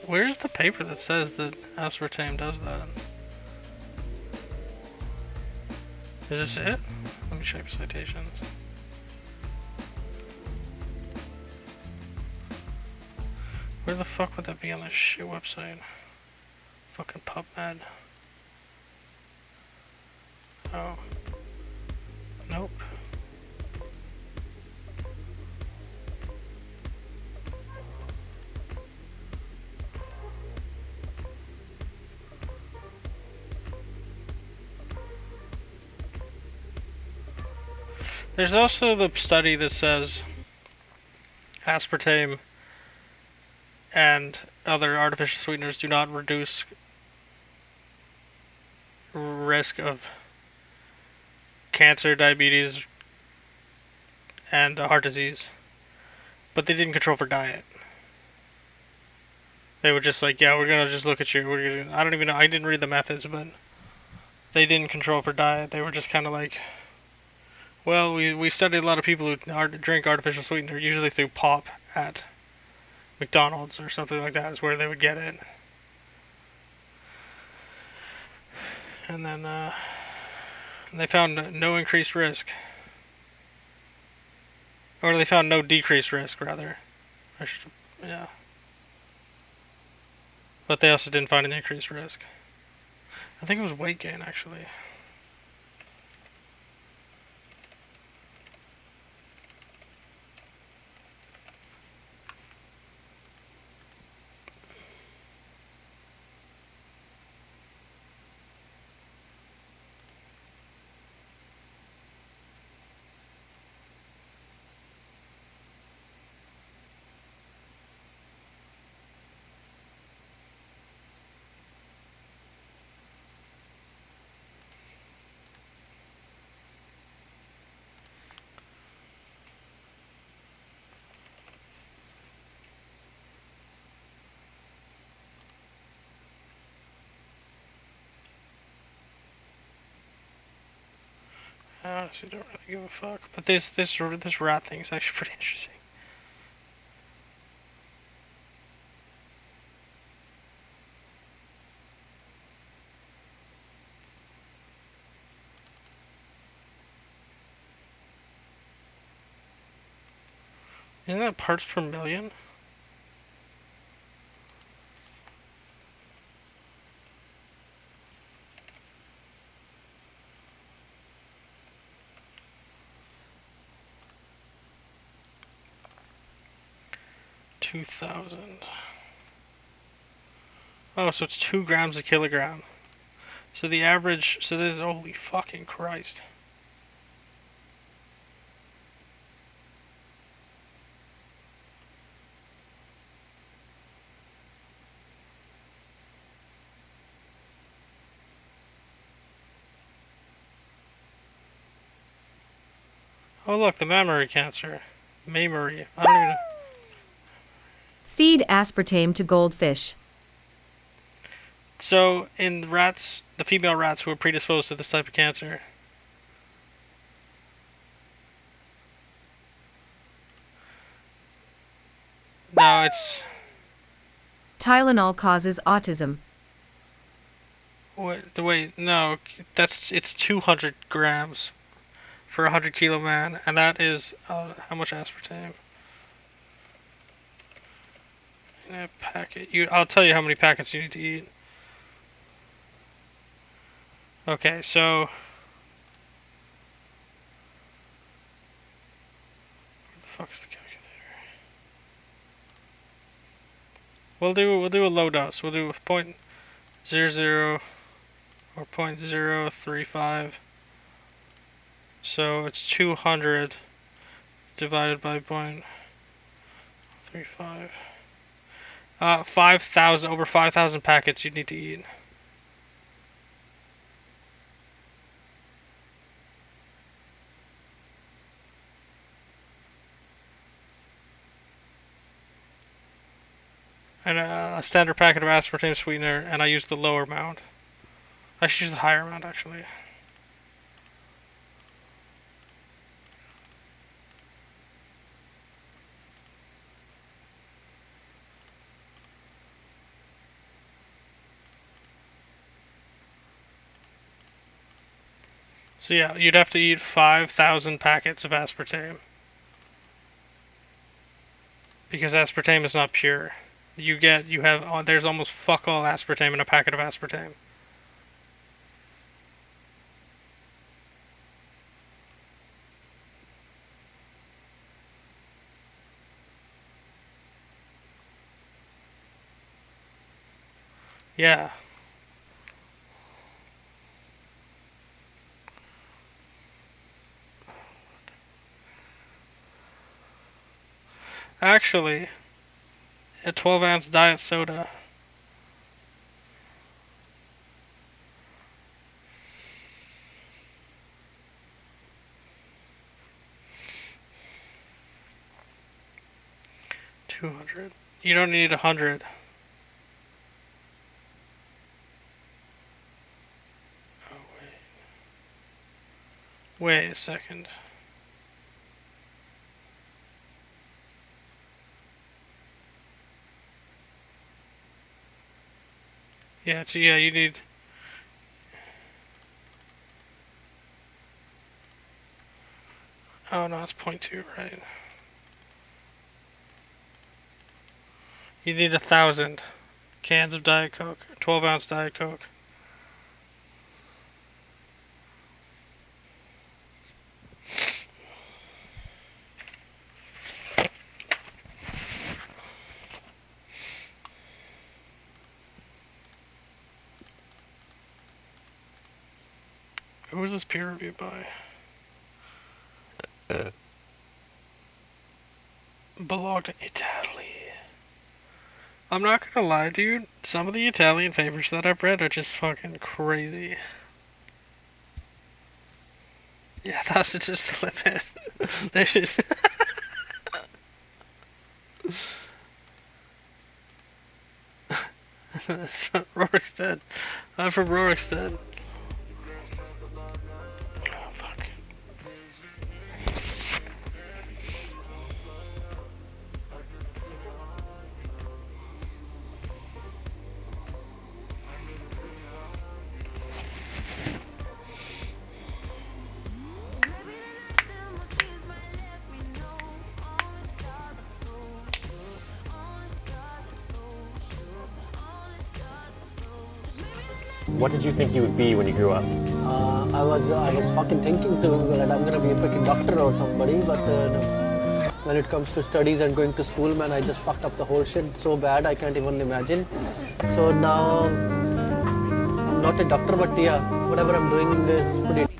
Where's the paper that says that aspartame does that? Is this it? Let me check the citations. Where the fuck would that be on this shit website? Fucking PubMed. Oh. Nope. There's also the study that says aspartame and other artificial sweeteners do not reduce risk of cancer, diabetes, and heart disease. But they didn't control for diet. They were just like, yeah, we're gonna just look at you. I don't even know. I didn't read the methods, but they didn't control for diet. They were just kind of like, well, we studied a lot of people who drink artificial sweetener, usually through pop at McDonald's or something like that is where they would get it. And then they found no increased risk. Or they found no decreased risk, rather. Yeah. But they also didn't find an increased risk. I think it was weight gain, actually. I honestly don't really give a fuck. But this rat thing is actually pretty interesting. Isn't that parts per million? $2,000. Oh, so it's 2 grams a kilogram. So the average, so this is, holy fucking Christ. Oh look, the mammary cancer. Mammary. I don't even know. Feed aspartame to goldfish. So, in rats, the female rats who are predisposed to this type of cancer, no, it's... Tylenol causes autism. Wait, no, it's 200 grams for a 100 kilo man, and that is, how much aspartame? In a packet, I'll tell you how many packets you need to eat. Okay, so where the fuck is the calculator? We'll do a low dose. We'll do 0.00 or 0.035. So it's 200 divided by 0.35. 5,000, over 5,000 packets you need to eat. And a standard packet of aspartame sweetener, and I use the lower amount. I should use the higher amount, actually. So yeah, you'd have to eat 5,000 packets of aspartame. Because aspartame is not pure. there's almost fuck all aspartame in a packet of aspartame. Yeah. Actually, a 12-ounce diet soda. $200. You don't need 100. Oh wait a second. Yeah, you need. Oh no, it's 0.2, right? You need 1,000 cans of Diet Coke, 12-ounce Diet Coke. Who was this peer reviewed by? Belonged to Italy. I'm not gonna lie, dude. Some of the Italian papers that I've read are just fucking crazy. Yeah, that's just the limit. They should. Rorikstead. I'm from Rorikstead. Oh, fuck. What did you think you would be when you grew up? I was fucking thinking that I'm gonna be a freaking doctor or somebody, but no. When it comes to studies and going to school, man, I just fucked up the whole shit so bad I can't even imagine. So now I'm not a doctor, but yeah, whatever I'm doing is pretty.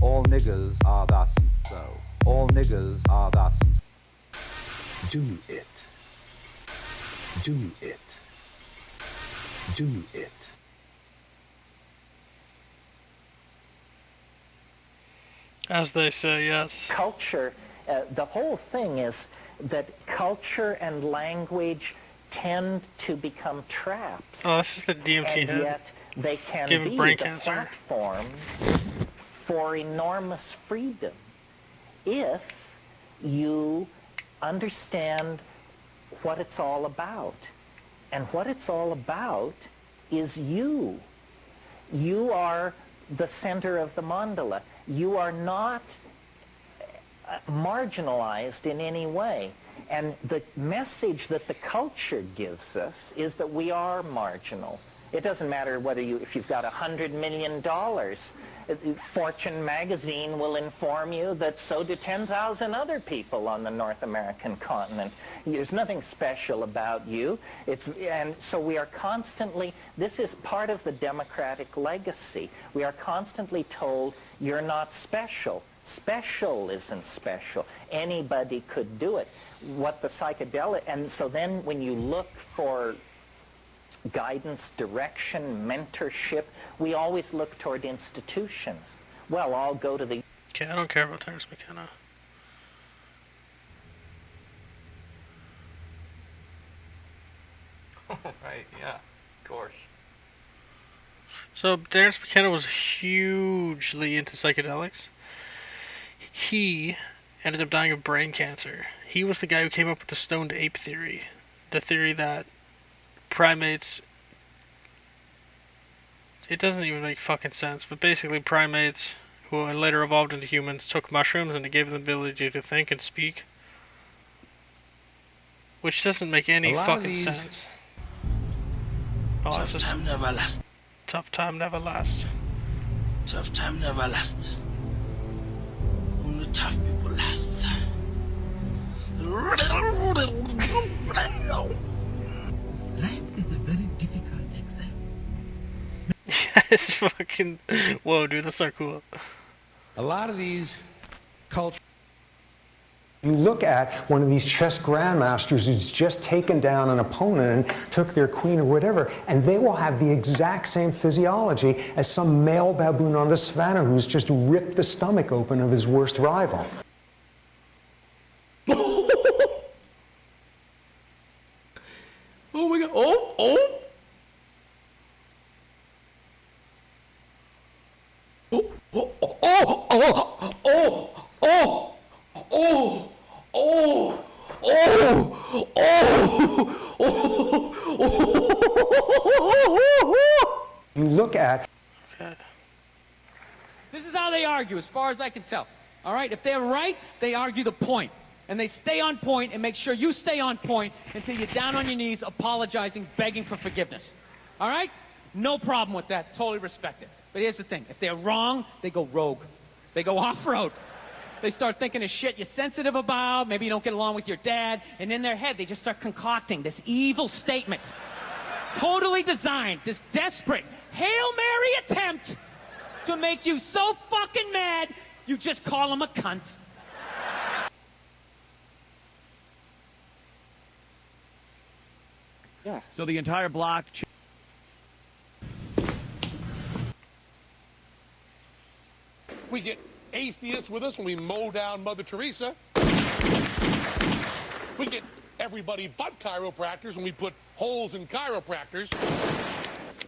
All niggers are thus so. All niggers are thus. Do it. Do it. Do it. As they say, yes. Culture, the whole thing is that culture and language tend to become traps. Oh, this is the DMT and head. yet they can Give him be brain the cancer. platforms for enormous freedom if you understand what it's all about. And what it's all about is you. You are the center of the mandala. You are not marginalized in any way. And the message that the culture gives us is that we are marginal. It doesn't matter whether if you've got $100 million. Fortune magazine will inform you that so do 10,000 other people on the North American continent. There's nothing special about you. And so we are constantly, this is part of the democratic legacy. We are constantly told, you're not special. Special isn't special. Anybody could do it. What the psychedelic, and so then when you look for guidance, direction, mentorship, we always look toward institutions. Well, I'll go to the... Okay, I don't care about Terence McKenna. Right, yeah, of course. So, Terence McKenna was hugely into psychedelics. He ended up dying of brain cancer. He was the guy who came up with the stoned ape theory. The theory that primates... It doesn't even make fucking sense, but basically primates who later evolved into humans, took mushrooms and it gave them the ability to think and speak. Which doesn't make any fucking sense. Oh, Tough time never lasts. Tough time never lasts. Tough time never lasts. Only tough people last. Life is a very difficult exam. Yeah, it's fucking... Whoa, dude, that's not cool. A lot of these cultures... You look at one of these chess grandmasters who's just taken down an opponent and took their queen or whatever, and they will have the exact same physiology as some male baboon on the savannah who's just ripped the stomach open of his worst rival. Oh my god. Oh, oh. Oh, oh, oh, oh, oh, oh, oh, oh, oh. You look at... This is how they argue, as far as I can tell. All right? If they're right, they argue the point. And they stay on point and make sure you stay on point until you're down on your knees, apologizing, begging for forgiveness. All right? No problem with that. Totally respect it. But here's the thing. If they're wrong, they go rogue. They go off-road. They start thinking of shit you're sensitive about. Maybe you don't get along with your dad. And in their head, they just start concocting this evil statement. Totally designed. This desperate Hail Mary attempt to make you so fucking mad, you just call them a cunt. Yeah. So the entire block... We get atheists with us when we mow down Mother Teresa. We get everybody but chiropractors when we put holes in chiropractors.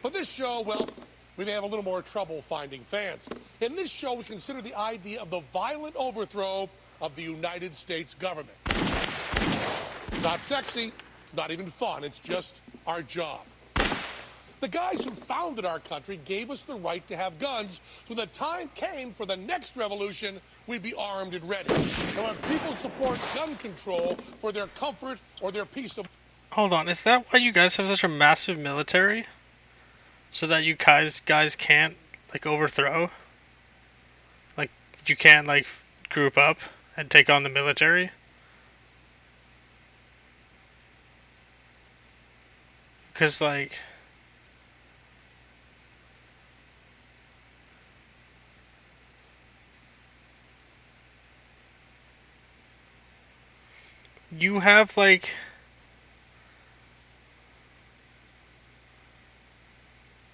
But this show, well, we may have a little more trouble finding fans. In this show, we consider the idea of the violent overthrow of the United States government. It's not sexy. It's not even fun. It's just our job. The guys who founded our country gave us the right to have guns, so when the time came for the next revolution, we'd be armed and ready. And when people support gun control for their comfort or their peace of... Hold on, is that why you guys have such a massive military? So that you guys can't, like, overthrow? Like, you can't, like, group up and take on the military? Because, like... You have, like...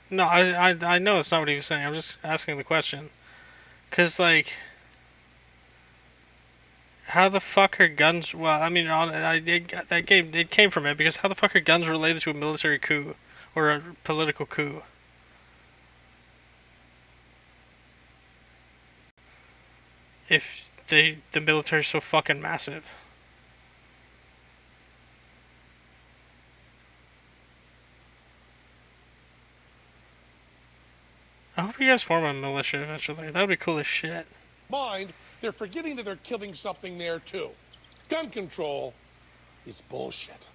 No, I know it's not what he was saying. I'm just asking the question. Because, like... How the fuck are guns... Well, I mean, it came from it, because how the fuck are guns related to a military coup? Or a political coup? If the military's so fucking massive. I hope you guys form a militia eventually. That would be cool as shit. Mind, they're forgetting that they're killing something there too. Gun control is bullshit.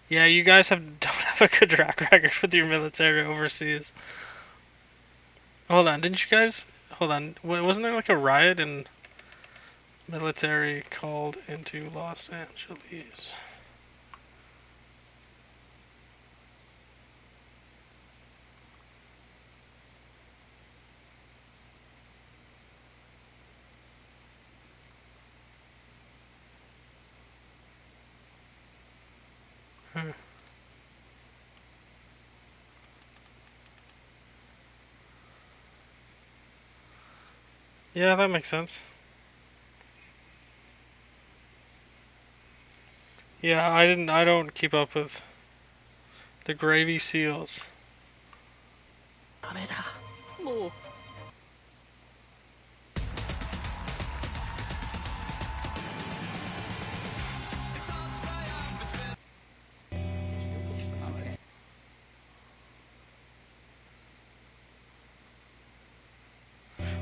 Yeah, you guys don't have a good track record with your military overseas. Hold on, didn't you guys... Hold on, wasn't there like a riot and military called into Los Angeles? Yeah, that makes sense. Yeah, I don't keep up with the Gravy Seals.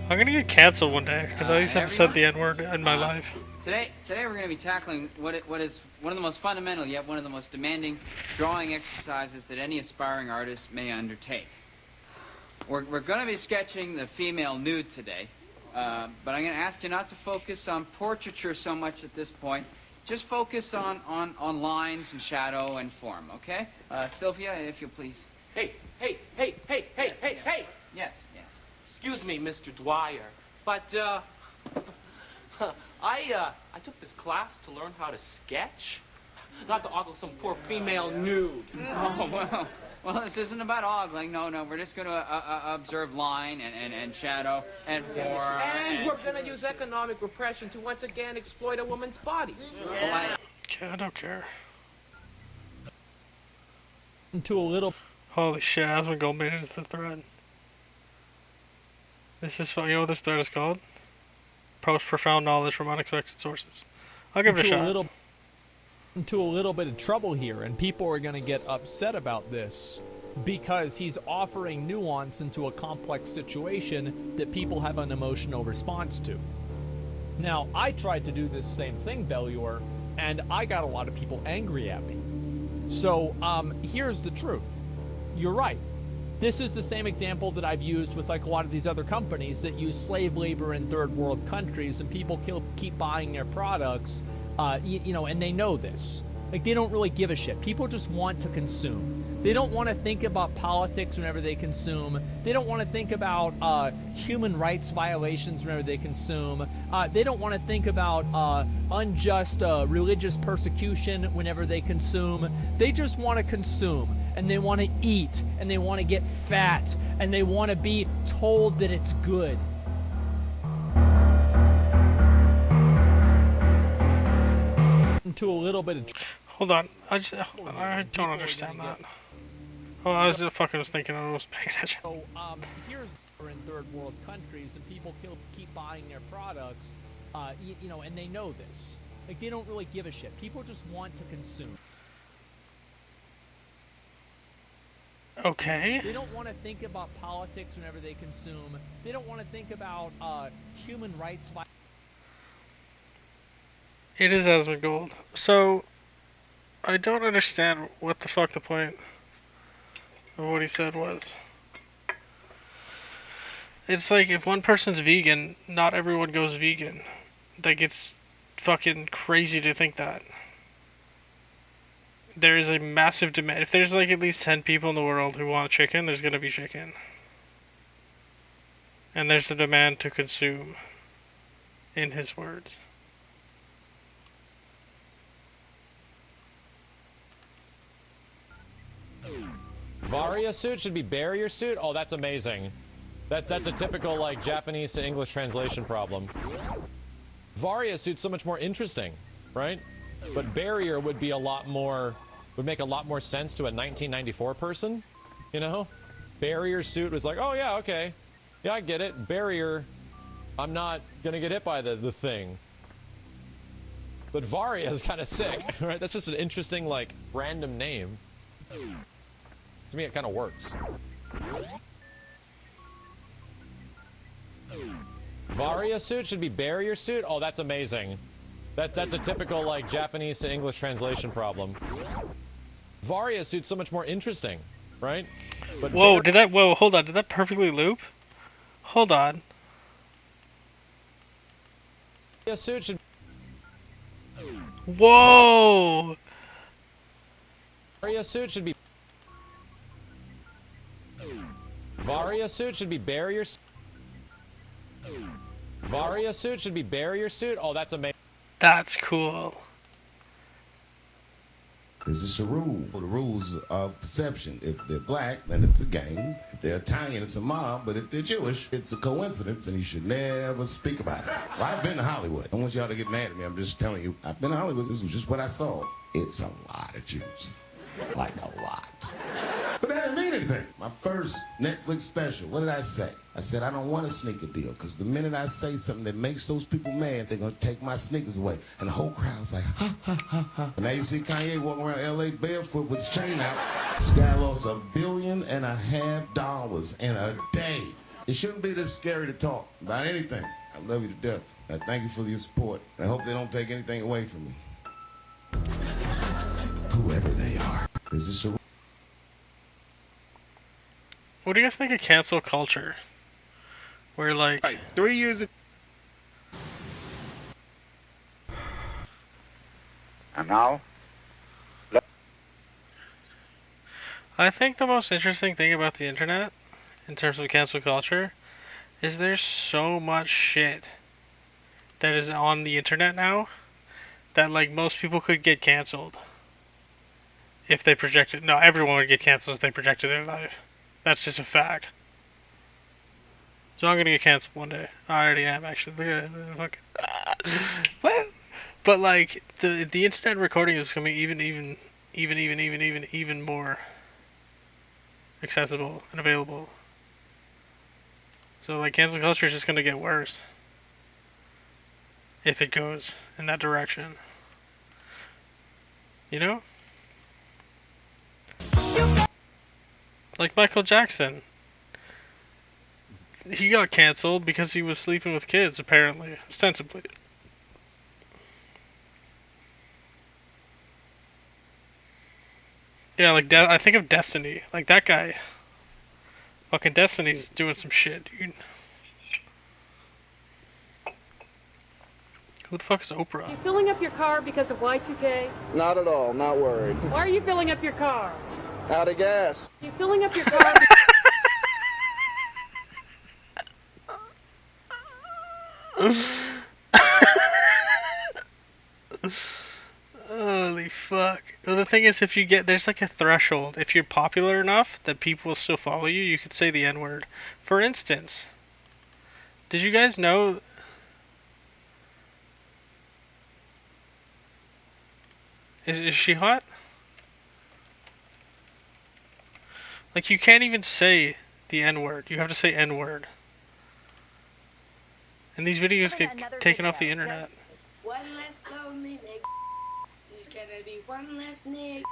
I'm gonna get canceled one day because I used to have said the N-word in my life. Today we're going to be tackling what is one of the most fundamental yet one of the most demanding drawing exercises that any aspiring artist may undertake. We're going to be sketching the female nude today, but I'm going to ask you not to focus on portraiture so much at this point. Just focus on lines and shadow and form, okay? Sylvia, if you please. Hey! Yes. Excuse me, Mr. Dwyer, but, I took this class to learn how to sketch, not to ogle some poor female nude. Oh, well, this isn't about ogling. No, we're just going to observe line and shadow and form. And we're going to use economic repression to once again exploit a woman's body. Okay, I don't care. Into a little... Holy shit, Asmongold made it into the thread. This is, you know what this thread is called? Post profound knowledge from unexpected sources. I'll give it a shot. Into a little bit of trouble here, and people are going to get upset about this because he's offering nuance into a complex situation that people have an emotional response to. Now, I tried to do this same thing, Belluor, and I got a lot of people angry at me. So, here's the truth. You're right. This is the same example that I've used with like a lot of these other companies that use slave labor in third world countries, and people keep buying their products, you know, and they know this. Like, they don't really give a shit. People just want to consume. They don't want to think about politics whenever they consume. They don't want to think about human rights violations whenever they consume. They don't want to think about unjust religious persecution whenever they consume. They just want to consume, and they want to eat, and they want to get fat, and they want to be told that it's good. Into a little bit of... Hold on, I don't understand that. Oh, I was thinking I was paying attention. So, here's in third world countries, and people keep buying their products, you know, and they know this. Like, they don't really give a shit. People just want to consume. Okay. They don't want to think about politics whenever they consume. They don't want to think about human rights violations. It is Asmongold. So, I don't understand what the fuck the point of what he said was. It's like, if one person's vegan, not everyone goes vegan. Like, it's fucking crazy to think that. There is a massive demand. If there's like at least 10 people in the world who want chicken, there's gonna be chicken. And there's a demand to consume, in his words. Varia suit should be barrier suit? Oh, that's amazing. That's a typical, like, Japanese to English translation problem. Varia suit's so much more interesting, right? But barrier would be a lot more... would make a lot more sense to a 1994 person, you know? Barrier suit was like, oh yeah, okay. Yeah, I get it. Barrier, I'm not gonna get hit by the thing. But Varia is kind of sick, right? That's just an interesting, like, random name. To me, it kind of works. Varia suit should be barrier suit? Oh, that's amazing. That's a typical, like, Japanese to English translation problem. Varia suit's so much more interesting, right? But whoa, hold on, did that perfectly loop? Hold on. Varia suit should... Whoa! Varia suit should be... Varia suit should be barrier suit. Varia suit should be barrier suit? Oh, that's amazing. That's cool. This is a rule for the rules of perception. If they're black, then it's a gang. If they're Italian, it's a mob. But if they're Jewish, it's a coincidence, and you should never speak about it. Well, I've been to Hollywood. I don't want y'all to get mad at me. I'm just telling you. I've been to Hollywood. This was just what I saw. It's a lot of Jews. Like a lot. But that didn't mean anything. My first Netflix special, what did I say? I said, I don't want a sneaker deal, because the minute I say something that makes those people mad, they're going to take my sneakers away. And the whole crowd's like, ha, ha, ha, ha. And now you see Kanye walking around L.A. barefoot with his chain out. This guy lost $1.5 billion in a day. It shouldn't be this scary to talk about anything. I love you to death. I thank you for your support. I hope they don't take anything away from me. Whoever they are. Is this a... What do you guys think of cancel culture? Where like 3 years of... And now? I think the most interesting thing about the internet, in terms of cancel culture, is there's so much shit that is on the internet now that like most people could get canceled if they projected. No, everyone would get canceled if they projected their life. That's just a fact. So I'm gonna get canceled one day. I already am actually. Look at what? But like the internet recording is becoming even more accessible and available. So like cancel culture is just gonna get worse if it goes in that direction. You know? Like Michael Jackson. He got canceled because he was sleeping with kids, apparently, ostensibly. Yeah, like I think of Destiny, like that guy. Fucking Destiny's doing some shit, dude. Who the fuck is Oprah? You filling up your car because of Y2K? Not at all, not worried. Why are you filling up your car? Out of gas. You filling up your car? Holy fuck. Well, the thing is, if you get, there's like a threshold. If you're popular enough that people will still follow you, you could say the N-word. For instance, did you guys know... Is she hot? Like, you can't even say the N-word. You have to say N-word. And these videos get taken off the internet. One less lonely nigga. There's gonna be one less nigga.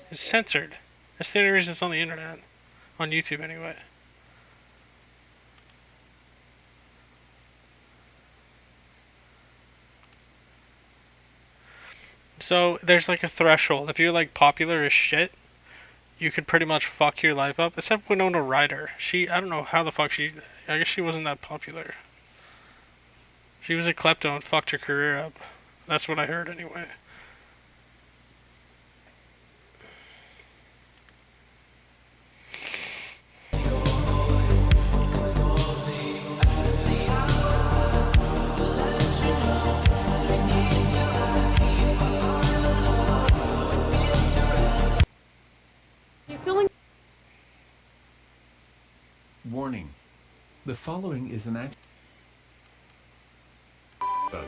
It's censored. That's the only reason it's on the internet. On YouTube, anyway. So, there's like a threshold. If you're like popular as shit, you could pretty much fuck your life up. Except Winona Ryder. I don't know how the fuck I guess she wasn't that popular. She was a klepto and fucked her career up. That's what I heard anyway. Warning. The following is an act. Cannot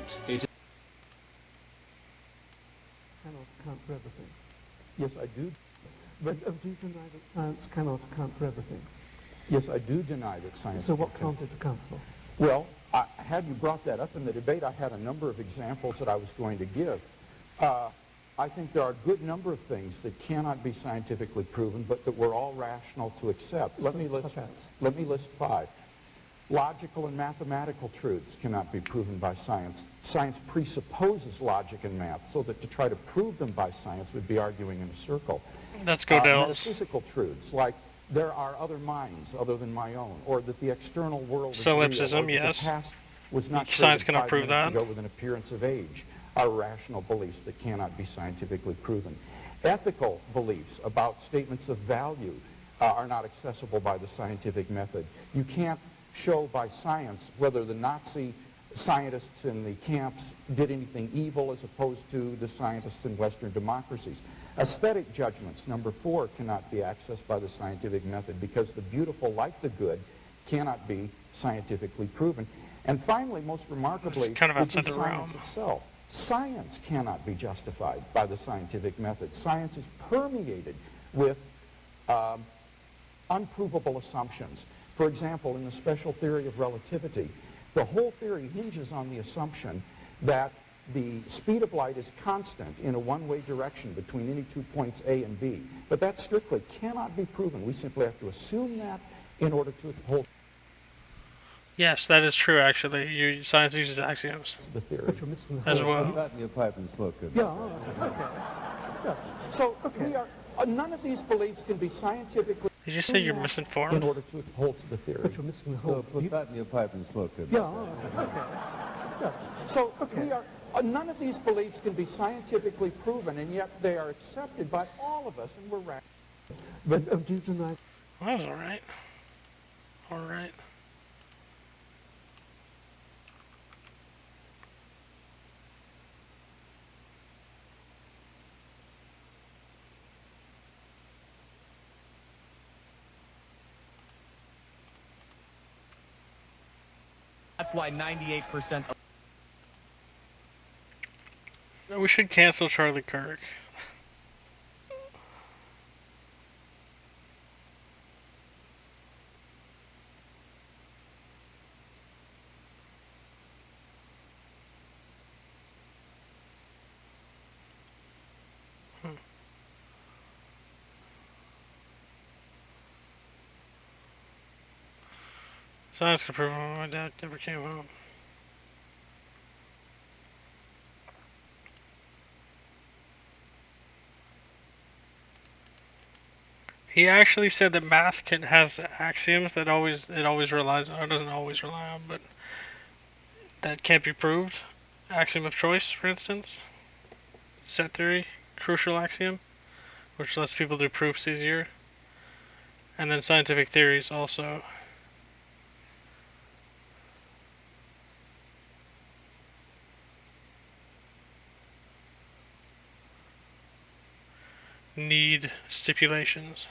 account for everything. Yes, I do. But do you deny that science cannot account for everything? Yes, I do deny that science... So what can't it account for? Well, had you brought that up in the debate, I had a number of examples that I was going to give. I think there are a good number of things that cannot be scientifically proven, but that we're all rational to accept. Let me list 5. Logical and mathematical truths cannot be proven by science. Science presupposes logic and math, so that to try to prove them by science would be arguing in a circle. Let's go, Dells. Metaphysical truths, like there are other minds other than my own, or that the external world is Solipsism, real, or that yes. the past was not Science created cannot prove 5 minutes that. ago with an appearance of age, are rational beliefs that cannot be scientifically proven. Ethical beliefs about statements of value are not accessible by the scientific method. You can't show by science whether the Nazi scientists in the camps did anything evil as opposed to the scientists in Western democracies. Aesthetic judgments, number 4, cannot be accessed by the scientific method because the beautiful, like the good, cannot be scientifically proven. And finally, most remarkably, it's kind of outside would be the science realm. itself. Science cannot be justified by the scientific method. Science is permeated with unprovable assumptions. For example, in the special theory of relativity, the whole theory hinges on the assumption that the speed of light is constant in a one-way direction between any 2 points A and B. But that strictly cannot be proven. We simply have to assume that in order to hold. Yes, that is true. Actually, science uses axioms The theory. as well. me a pipe and smoke it. Yeah. Yeah. So we are. None of these beliefs can be scientifically. Did you say you're misinformed? In order to hold to the theory. So put that in your pipe and smoke it. Yeah. Yeah. So we are. None of these beliefs can be scientifically proven, and yet they are accepted by all of us, and we're rational. But do you deny? Well, that was all right. All right. That's why 98% of We should cancel Charlie Kirk. Science can prove my dad never came home. He actually said that math has axioms that it always relies on, or doesn't always rely on, but that can't be proved. Axiom of choice, for instance. Set theory, crucial axiom, which lets people do proofs easier. And then scientific theories also. Need stipulations.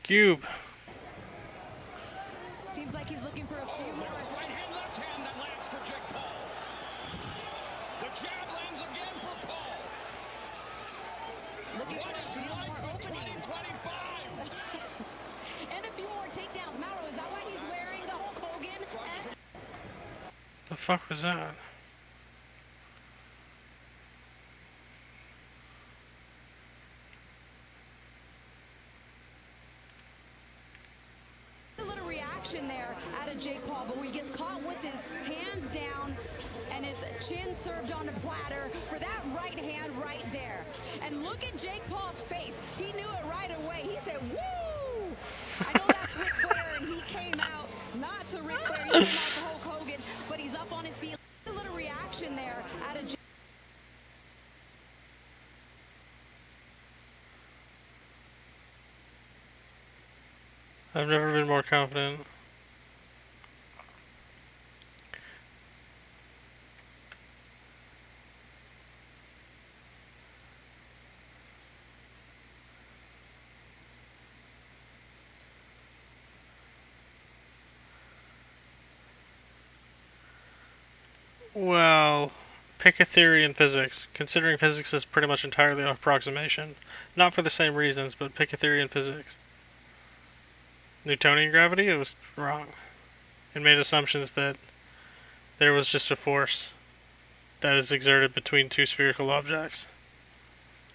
Cube. Seems like he's looking for a few more. Right hand, left hand that lands for Jake Paul. The jab lands again for Paul. Looking for a few more openings. And a few more takedowns. Mauro, is that why he's wearing the Hulk Hogan? The fuck was that? There out of Jake Paul, but when he gets caught with his hands down and his chin served on the platter for that right hand right there. And look at Jake Paul's face. He knew it right away. He said, woo! I know that's Ric Flair, and he came out not to Ric Flair, he came out to Hulk Hogan, but he's up on his feet. A little reaction there out of Jake. I've never been more confident. Well, pick a theory in physics, considering physics is pretty much entirely an approximation. Not for the same reasons, but pick a theory in physics. Newtonian gravity, it was wrong. It made assumptions that there was just a force that is exerted between two spherical objects.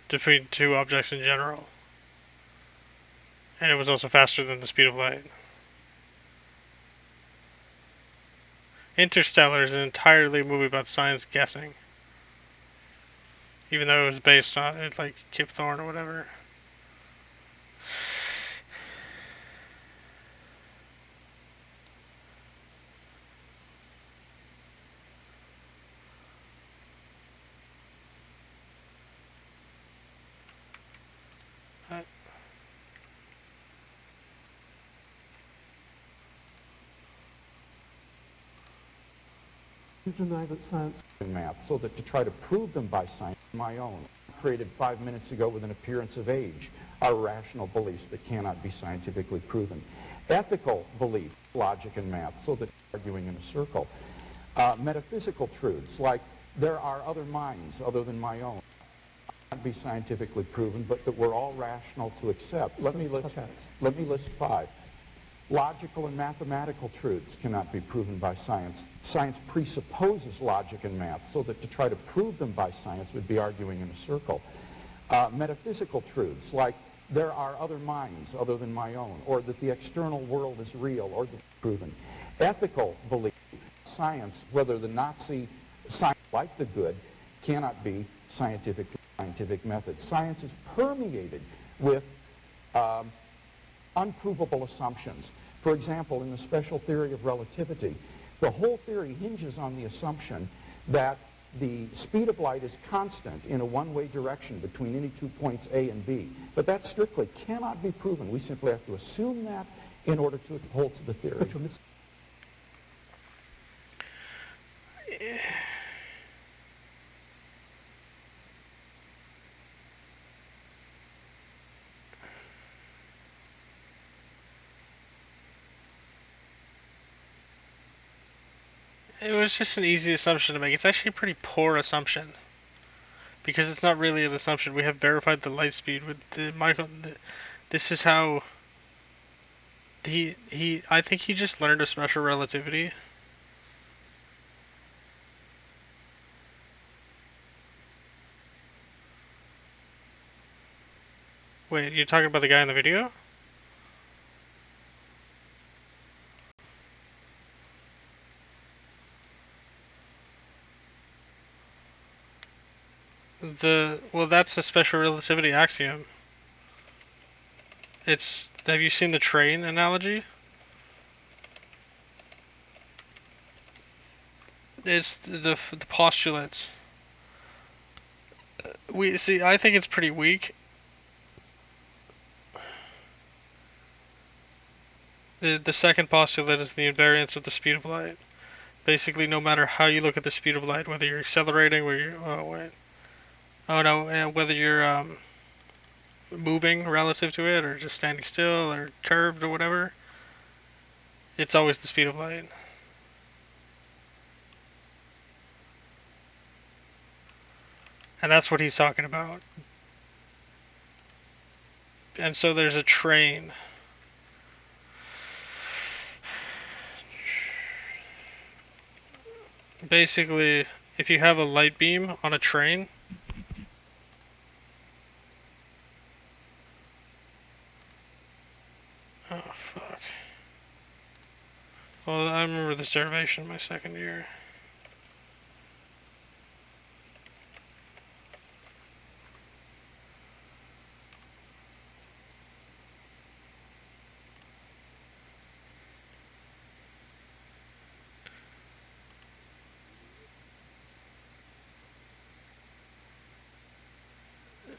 Between two objects in general. And it was also faster than the speed of light. Interstellar is an entirely movie about science guessing. Even though it was based on it, like Kip Thorne or whatever. You deny that science in math, so that to try to prove them by science, my own, created 5 minutes ago with an appearance of age, are rational beliefs that cannot be scientifically proven. Ethical belief, logic and math, so that you're arguing in a circle. Metaphysical truths, like there are other minds other than my own, cannot be scientifically proven, but that we're all rational to accept. Let me list 5. Logical and mathematical truths cannot be proven by science. Science presupposes logic and math, so that to try to prove them by science would be arguing in a circle. Metaphysical truths, like there are other minds other than my own, or that the external world is real, or proven. Ethical belief, science, whether the Nazi science like the good, cannot be scientific method. Science is permeated with unprovable assumptions. For example, in the special theory of relativity, the whole theory hinges on the assumption that the speed of light is constant in a one-way direction between any 2 points A and B. But that strictly cannot be proven. We simply have to assume that in order to hold to the theory. It was just an easy assumption to make. It's actually a pretty poor assumption. Because it's not really an assumption. We have verified the light speed with the Michael. This is how I think he just learned a special relativity. Wait, you're talking about the guy in the video? Well, that's a special relativity axiom. Have you seen the train analogy? It's the postulates. I think it's pretty weak. The second postulate is the invariance of the speed of light. Basically, no matter how you look at the speed of light, whether you're accelerating, whether you're moving relative to it, or just standing still, or curved, or whatever, it's always the speed of light. And that's what he's talking about. And so there's a train. Basically, if you have a light beam on a train, oh fuck. Well, I remember this derivation in my second year.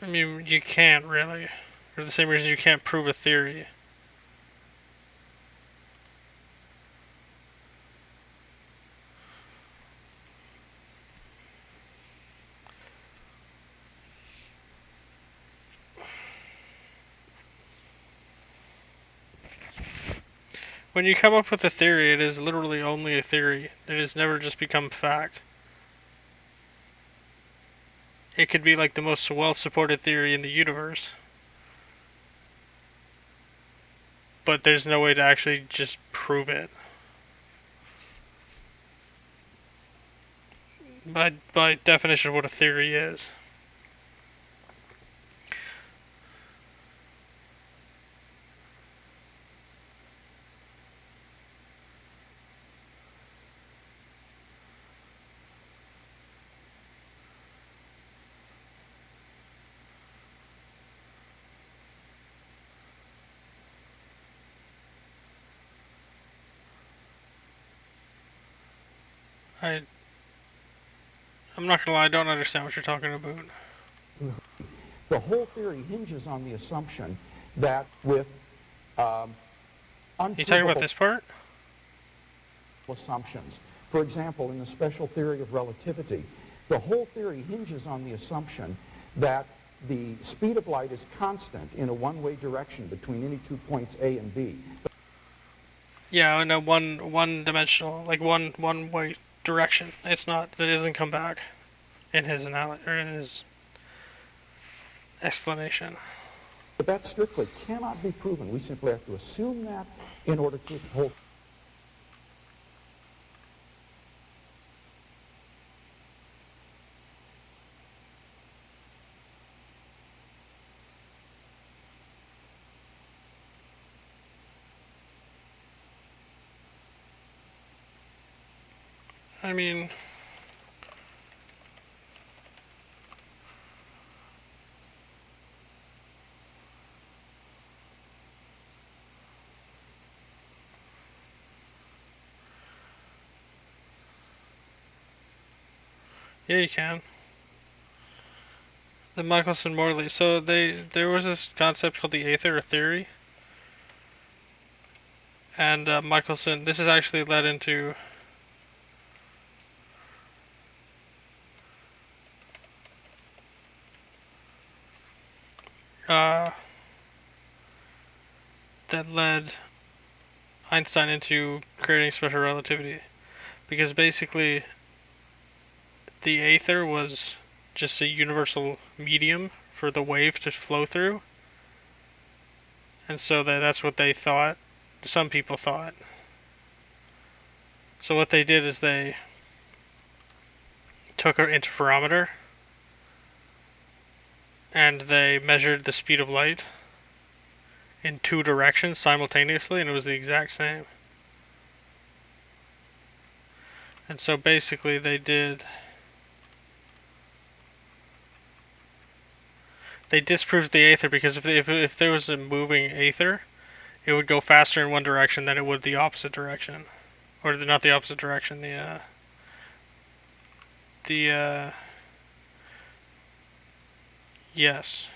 I mean, you can't really. For the same reason you can't prove a theory. When you come up with a theory, it is literally only a theory. It has never just become fact. It could be like the most well-supported theory in the universe. But there's no way to actually just prove it. By definition of what a theory is. I'm not gonna lie, I don't understand what you're talking about. The whole theory hinges on the assumption that with you talking about this part? Assumptions. For example, in the special theory of relativity, the whole theory hinges on the assumption that the speed of light is constant in a one-way direction between any 2 points A and B. Yeah, in a one dimensional, like one way direction. It's not. It doesn't come back in his in his explanation. But that strictly cannot be proven. We simply have to assume that in order to hold. I mean, yeah, you can. The Michelson-Morley. So there was this concept called the Aether theory, and Michelson. This has actually led into that led Einstein into creating special relativity, because basically the Aether was just a universal medium for the wave to flow through, and so that's what they thought. Some people thought. So what they did is they took an interferometer and they measured the speed of light in two directions simultaneously, and it was the exact same. And so basically they disproved the Aether, because if there was a moving Aether, it would go faster in one direction than it would the opposite direction. Or not the opposite direction, yes.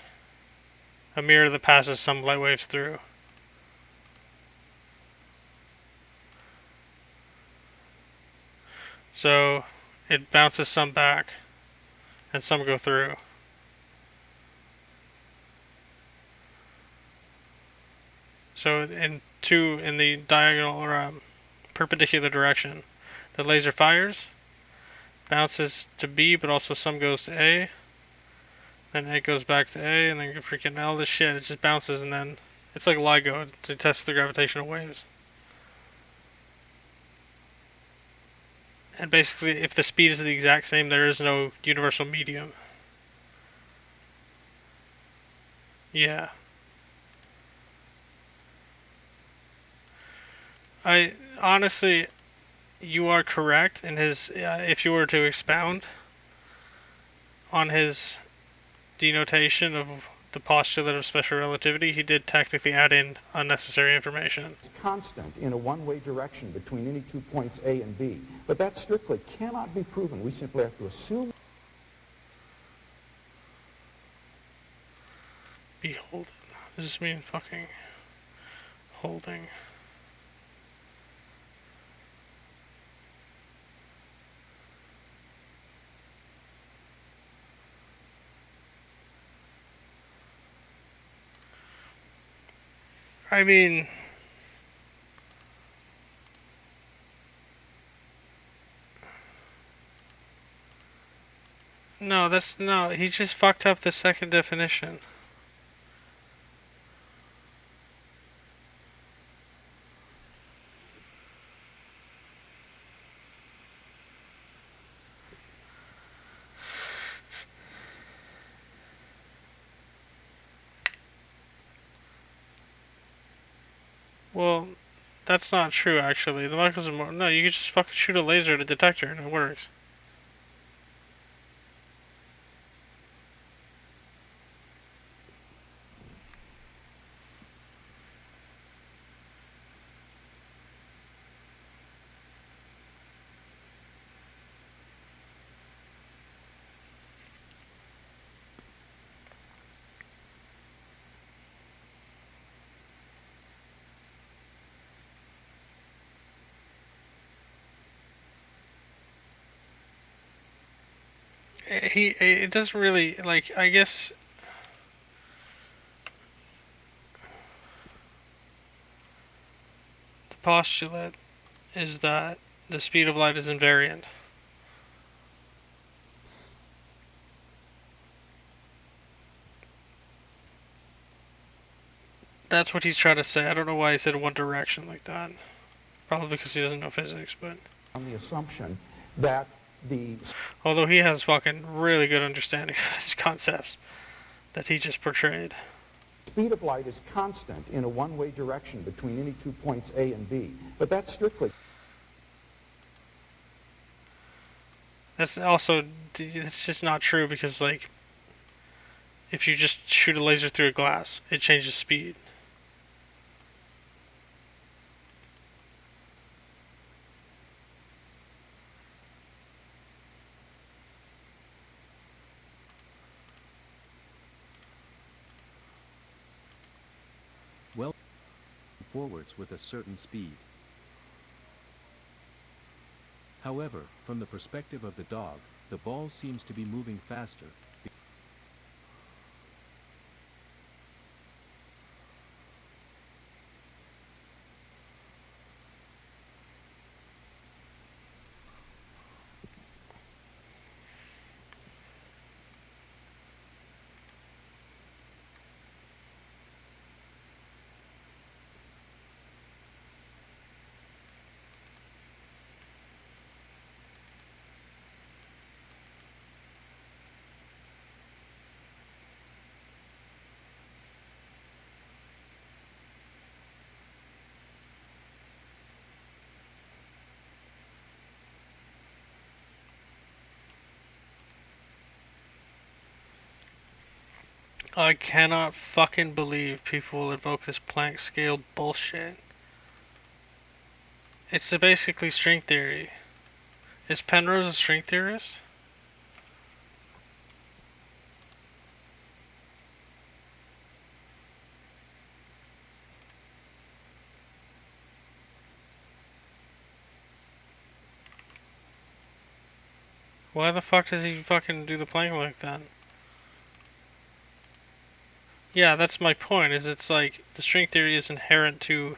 A mirror that passes some light waves through. So it bounces some back, and some go through. So in the diagonal or perpendicular direction, the laser fires, bounces to B, but also some goes to A. Then it goes back to A, and then freaking all this shit, it just bounces, and then it's like LIGO to test the gravitational waves. And basically, if the speed is the exact same, there is no universal medium. Yeah. I honestly, you are correct in his. If you were to expound on his denotation of the postulate of special relativity, he did technically add in unnecessary information. It's constant in a one-way direction between any 2 points A and B. But that strictly cannot be proven. We simply have to assume. Beholden. Does this mean fucking holding? I mean, no, he just fucked up the second definition. Well, that's not true, actually. The Michelson-Morley... No, you can just fucking shoot a laser at a detector and it works. It doesn't really, like, I guess... The postulate is that the speed of light is invariant. That's what he's trying to say. I don't know why he said one direction like that. Probably because he doesn't know physics, but... On the assumption that although he has fucking really good understanding of his concepts that he just portrayed. Speed of light is constant in a one-way direction between any 2 points A and B, but that's strictly... That's also, it's just not true because, like, if you just shoot a laser through a glass, it changes speed. Well, forwards with a certain speed. However, from the perspective of the dog, the ball seems to be moving faster. I cannot fucking believe people will invoke this Planck scale bullshit. It's basically string theory. Is Penrose a string theorist? Why the fuck does he fucking do the Planck like that? Yeah, that's my point, is it's like, the string theory is inherent to...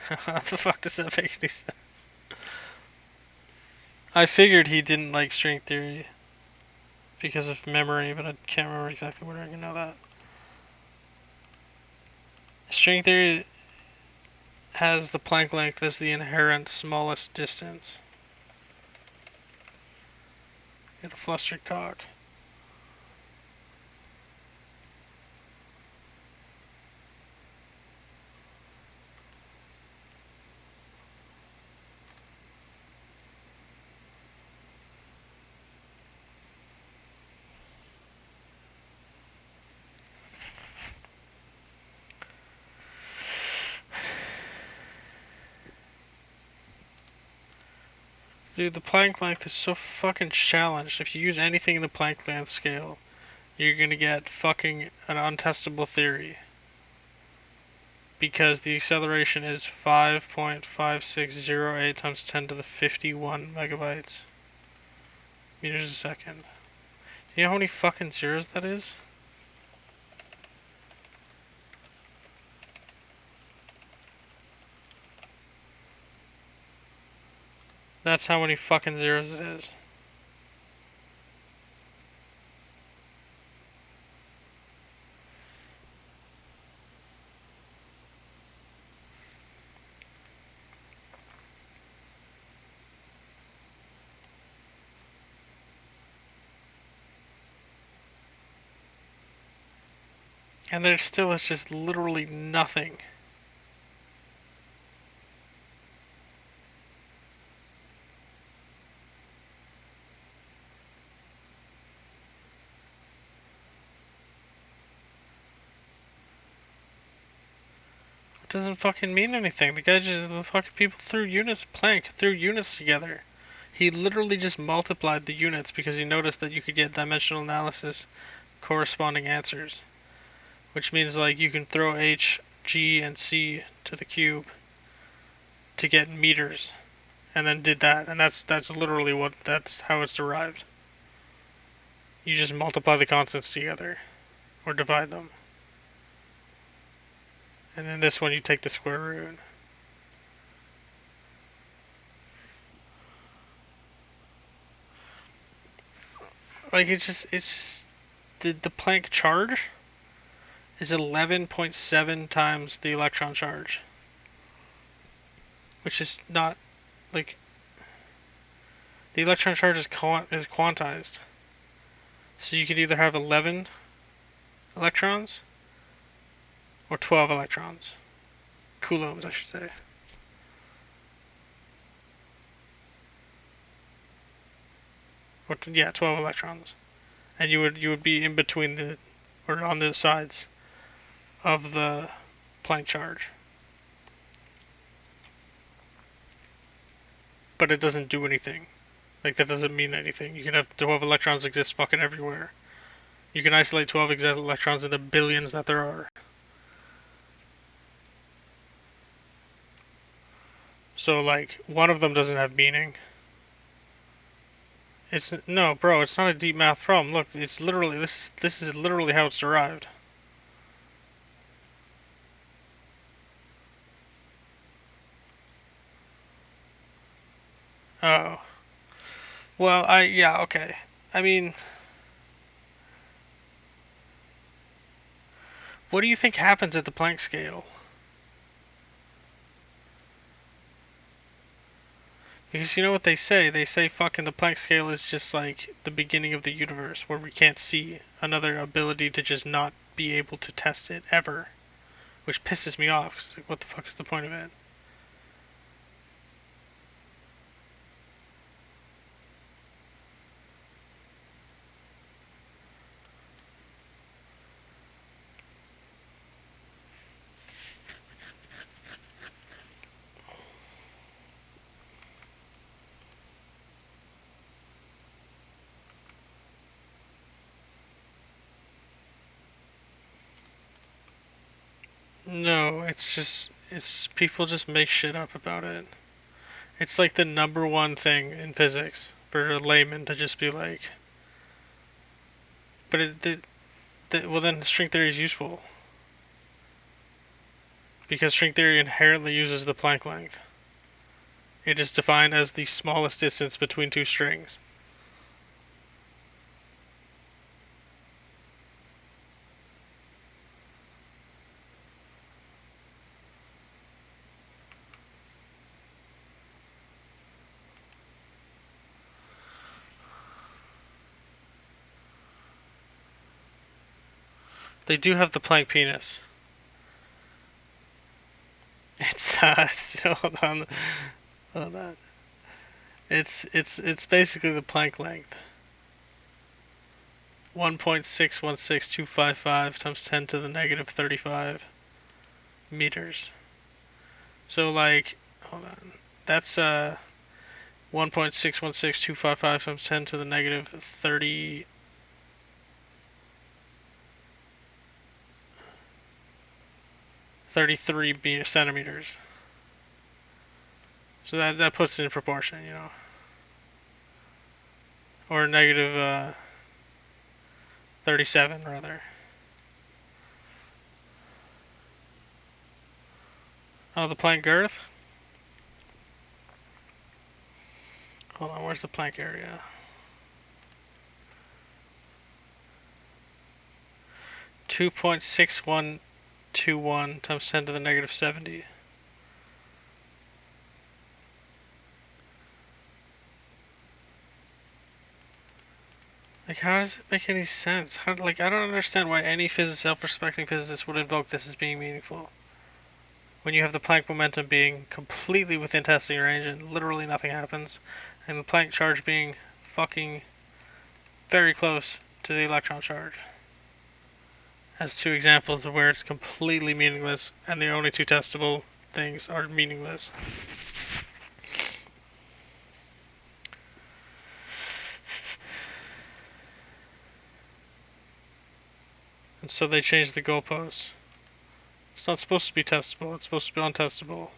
How the fuck does that make any sense? I figured he didn't like string theory because of memory, but I can't remember exactly where I know that. String theory has the Planck length as the inherent smallest distance. Get a flustered cock. Dude, the Planck length is so fucking challenged. If you use anything in the Planck length scale, you're gonna get fucking an untestable theory. Because the acceleration is 5.5608 times 10 to the 51 megabytes. Meters a second. Do you know how many fucking zeros that is? That's how many fucking zeros it is. And there still is just literally nothing. It doesn't fucking mean anything. The guy just, the fucking people threw units, Planck threw units together. He literally just multiplied the units because he noticed that you could get dimensional analysis corresponding answers. Which means like you can throw h, g, and c to the cube to get meters. And then did that, and that's literally that's how it's derived. You just multiply the constants together. Or divide them. And in this one, you take the square root. Like, it's just, the Planck charge is 11.7 times the electron charge. Which is not, like, the electron charge is quantized. So you could either have 11 electrons or 12 electrons. Coulombs, I should say. Or yeah, 12 electrons. And you would be in between the, or on the sides of the Planck charge. But it doesn't do anything. Like, that doesn't mean anything. You can have 12 electrons exist fucking everywhere. You can isolate 12 exact electrons in the billions that there are. So, like, one of them doesn't have meaning. It's, no, bro, it's not a deep math problem. Look, it's literally, this is literally how it's derived. Oh. Well, yeah, okay. I mean, what do you think happens at the Planck scale? Because you know what they say? They say fucking the Planck scale is just like the beginning of the universe, where we can't see another ability to just not be able to test it ever. Which pisses me off, 'cause what the fuck is the point of it? No, it's just people just make shit up about it. It's like the #1 thing in physics for a layman to just be like, but well then string theory is useful. Because string theory inherently uses the Planck length. It is defined as the smallest distance between two strings. They do have the Planck penis. It's hold on. It's basically the Planck length. 1.616255 times 10 to the negative 35 meters. So like, hold on. That's 1.616255 times 10 to the negative 33 centimeters. So that puts it in proportion, you know. Or negative 37 rather. Oh, the Planck girth? Hold on, where's the Planck area? 2.6121 times 10 to the negative 70. Like, how does it make any sense? Like, I don't understand why any self-respecting physicist would invoke this as being meaningful. When you have the Planck momentum being completely within testing range and literally nothing happens, and the Planck charge being fucking very close to the electron charge. As two examples of where it's completely meaningless, and the only two testable things are meaningless. And so they changed the goalposts. It's not supposed to be testable, it's supposed to be untestable.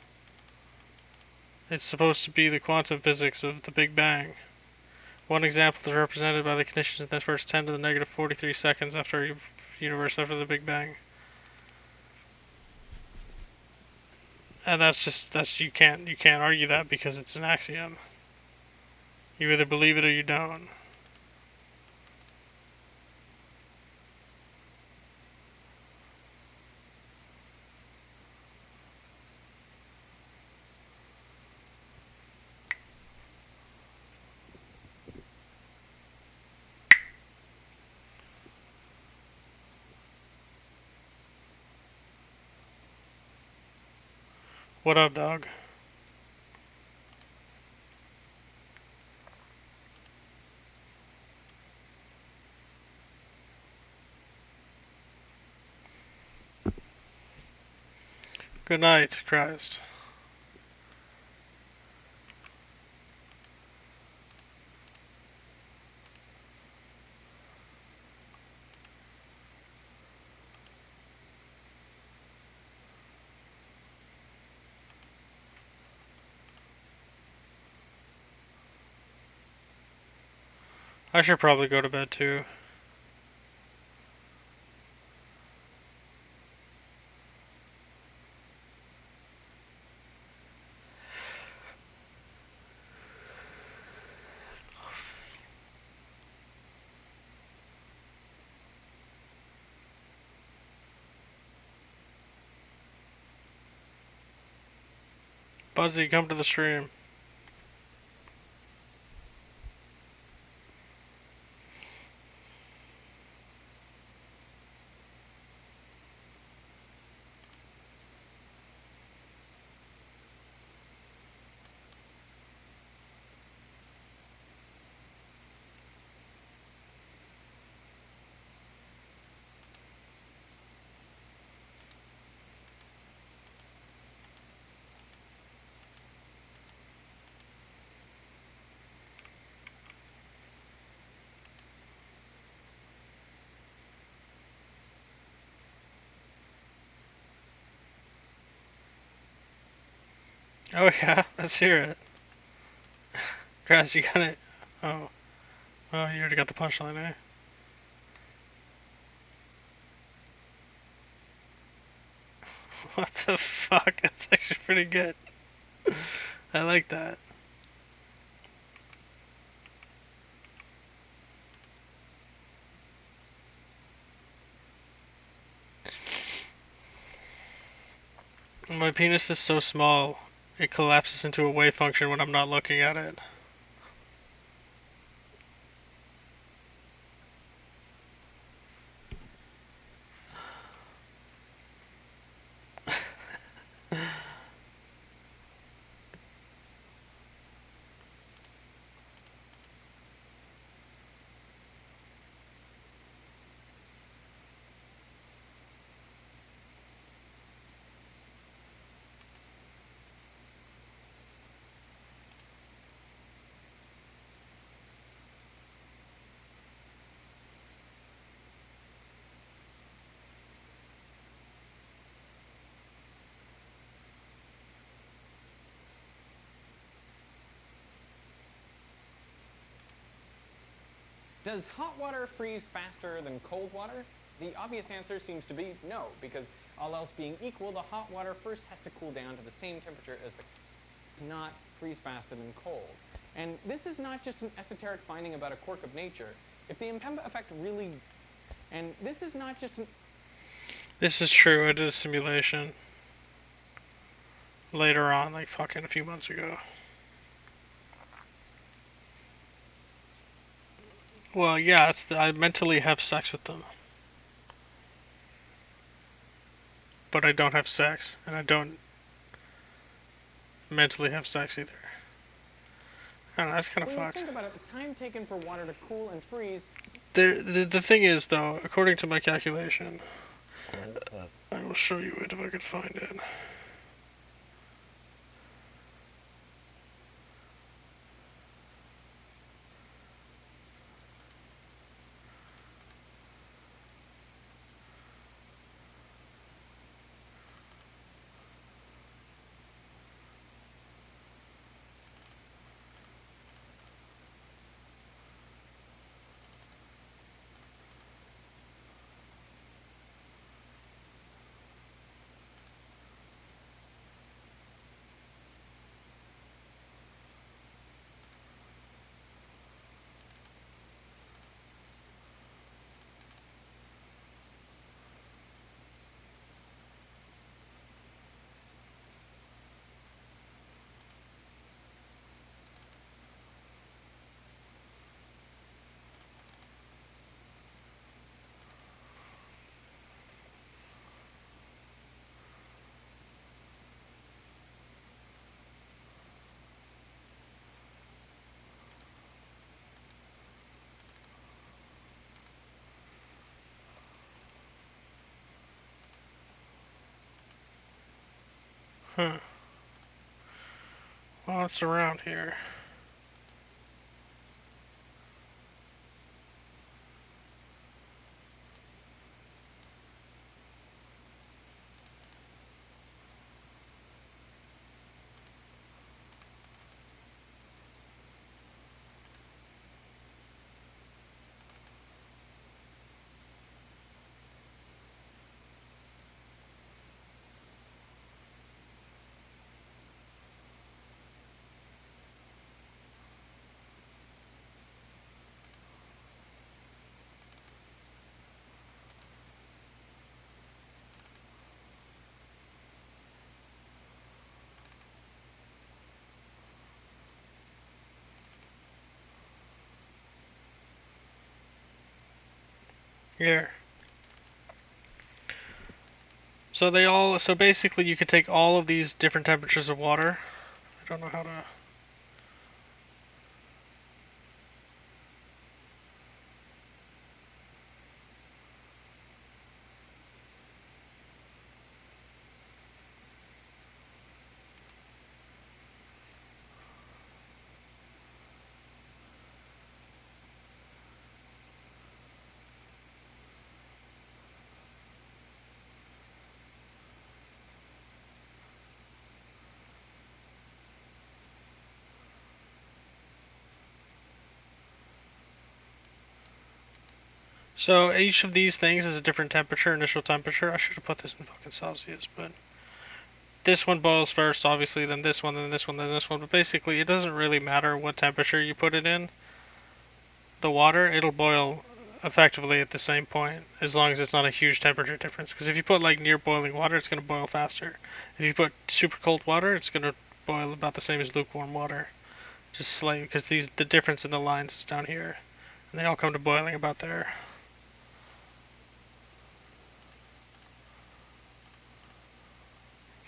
It's supposed to be the quantum physics of the Big Bang. One example is represented by the conditions in the first 10 to the negative 43 seconds after universe after the Big Bang. And that's you can't argue that because it's an axiom. You either believe it or you don't. What up, dog? Good night, Christ. I should probably go to bed too. Buzzy, come to the stream. Oh yeah, let's hear it. Grass, you got it. Oh. Oh, you already got the punchline, eh? What the fuck? That's actually pretty good. I like that. My penis is so small, it collapses into a wave function when I'm not looking at it. Does hot water freeze faster than cold water? The obvious answer seems to be no, because all else being equal, the hot water first has to cool down to the same temperature as the to not freeze faster than cold. And this is not just an esoteric finding about a quirk of nature. If the Mpemba effect really... And this is not just an... This is true, I did a simulation. Later on, like fucking a few months ago. Well, yeah, I mentally have sex with them. But I don't have sex, and I don't mentally have sex either. I don't know, that's kind of fucked. When you think about it, the time taken for water to cool and freeze... The thing is, though, according to my calculation, I will show you it if I could find it. Huh. Well, it's around here. Here. So basically you could take all of these different temperatures of water. I don't know how to... So each of these things is a different temperature, initial temperature. I should have put this in fucking Celsius, but this one boils first, obviously, then this one, then this one, then this one. But basically, it doesn't really matter what temperature you put it in. The water, it'll boil effectively at the same point, as long as it's not a huge temperature difference. Because if you put like near boiling water, it's gonna boil faster. If you put super cold water, it's gonna boil about the same as lukewarm water, just slightly, because the difference in the lines is down here, and they all come to boiling about there.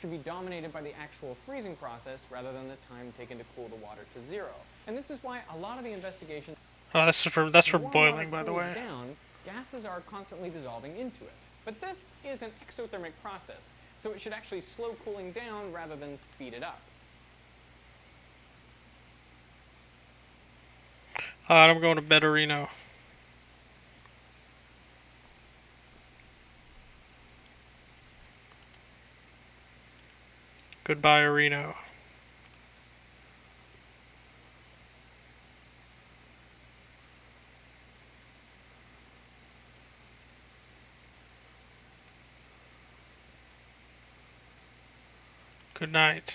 Should be dominated by the actual freezing process rather than the time taken to cool the water to zero. And this is why a lot of the investigations... Oh, that's for boiling, by the way. Down, gases are constantly dissolving into it. But this is an exothermic process, so it should actually slow cooling down rather than speed it up. Alright, I'm going to bed, Reno. Goodbye, Reno. Good night.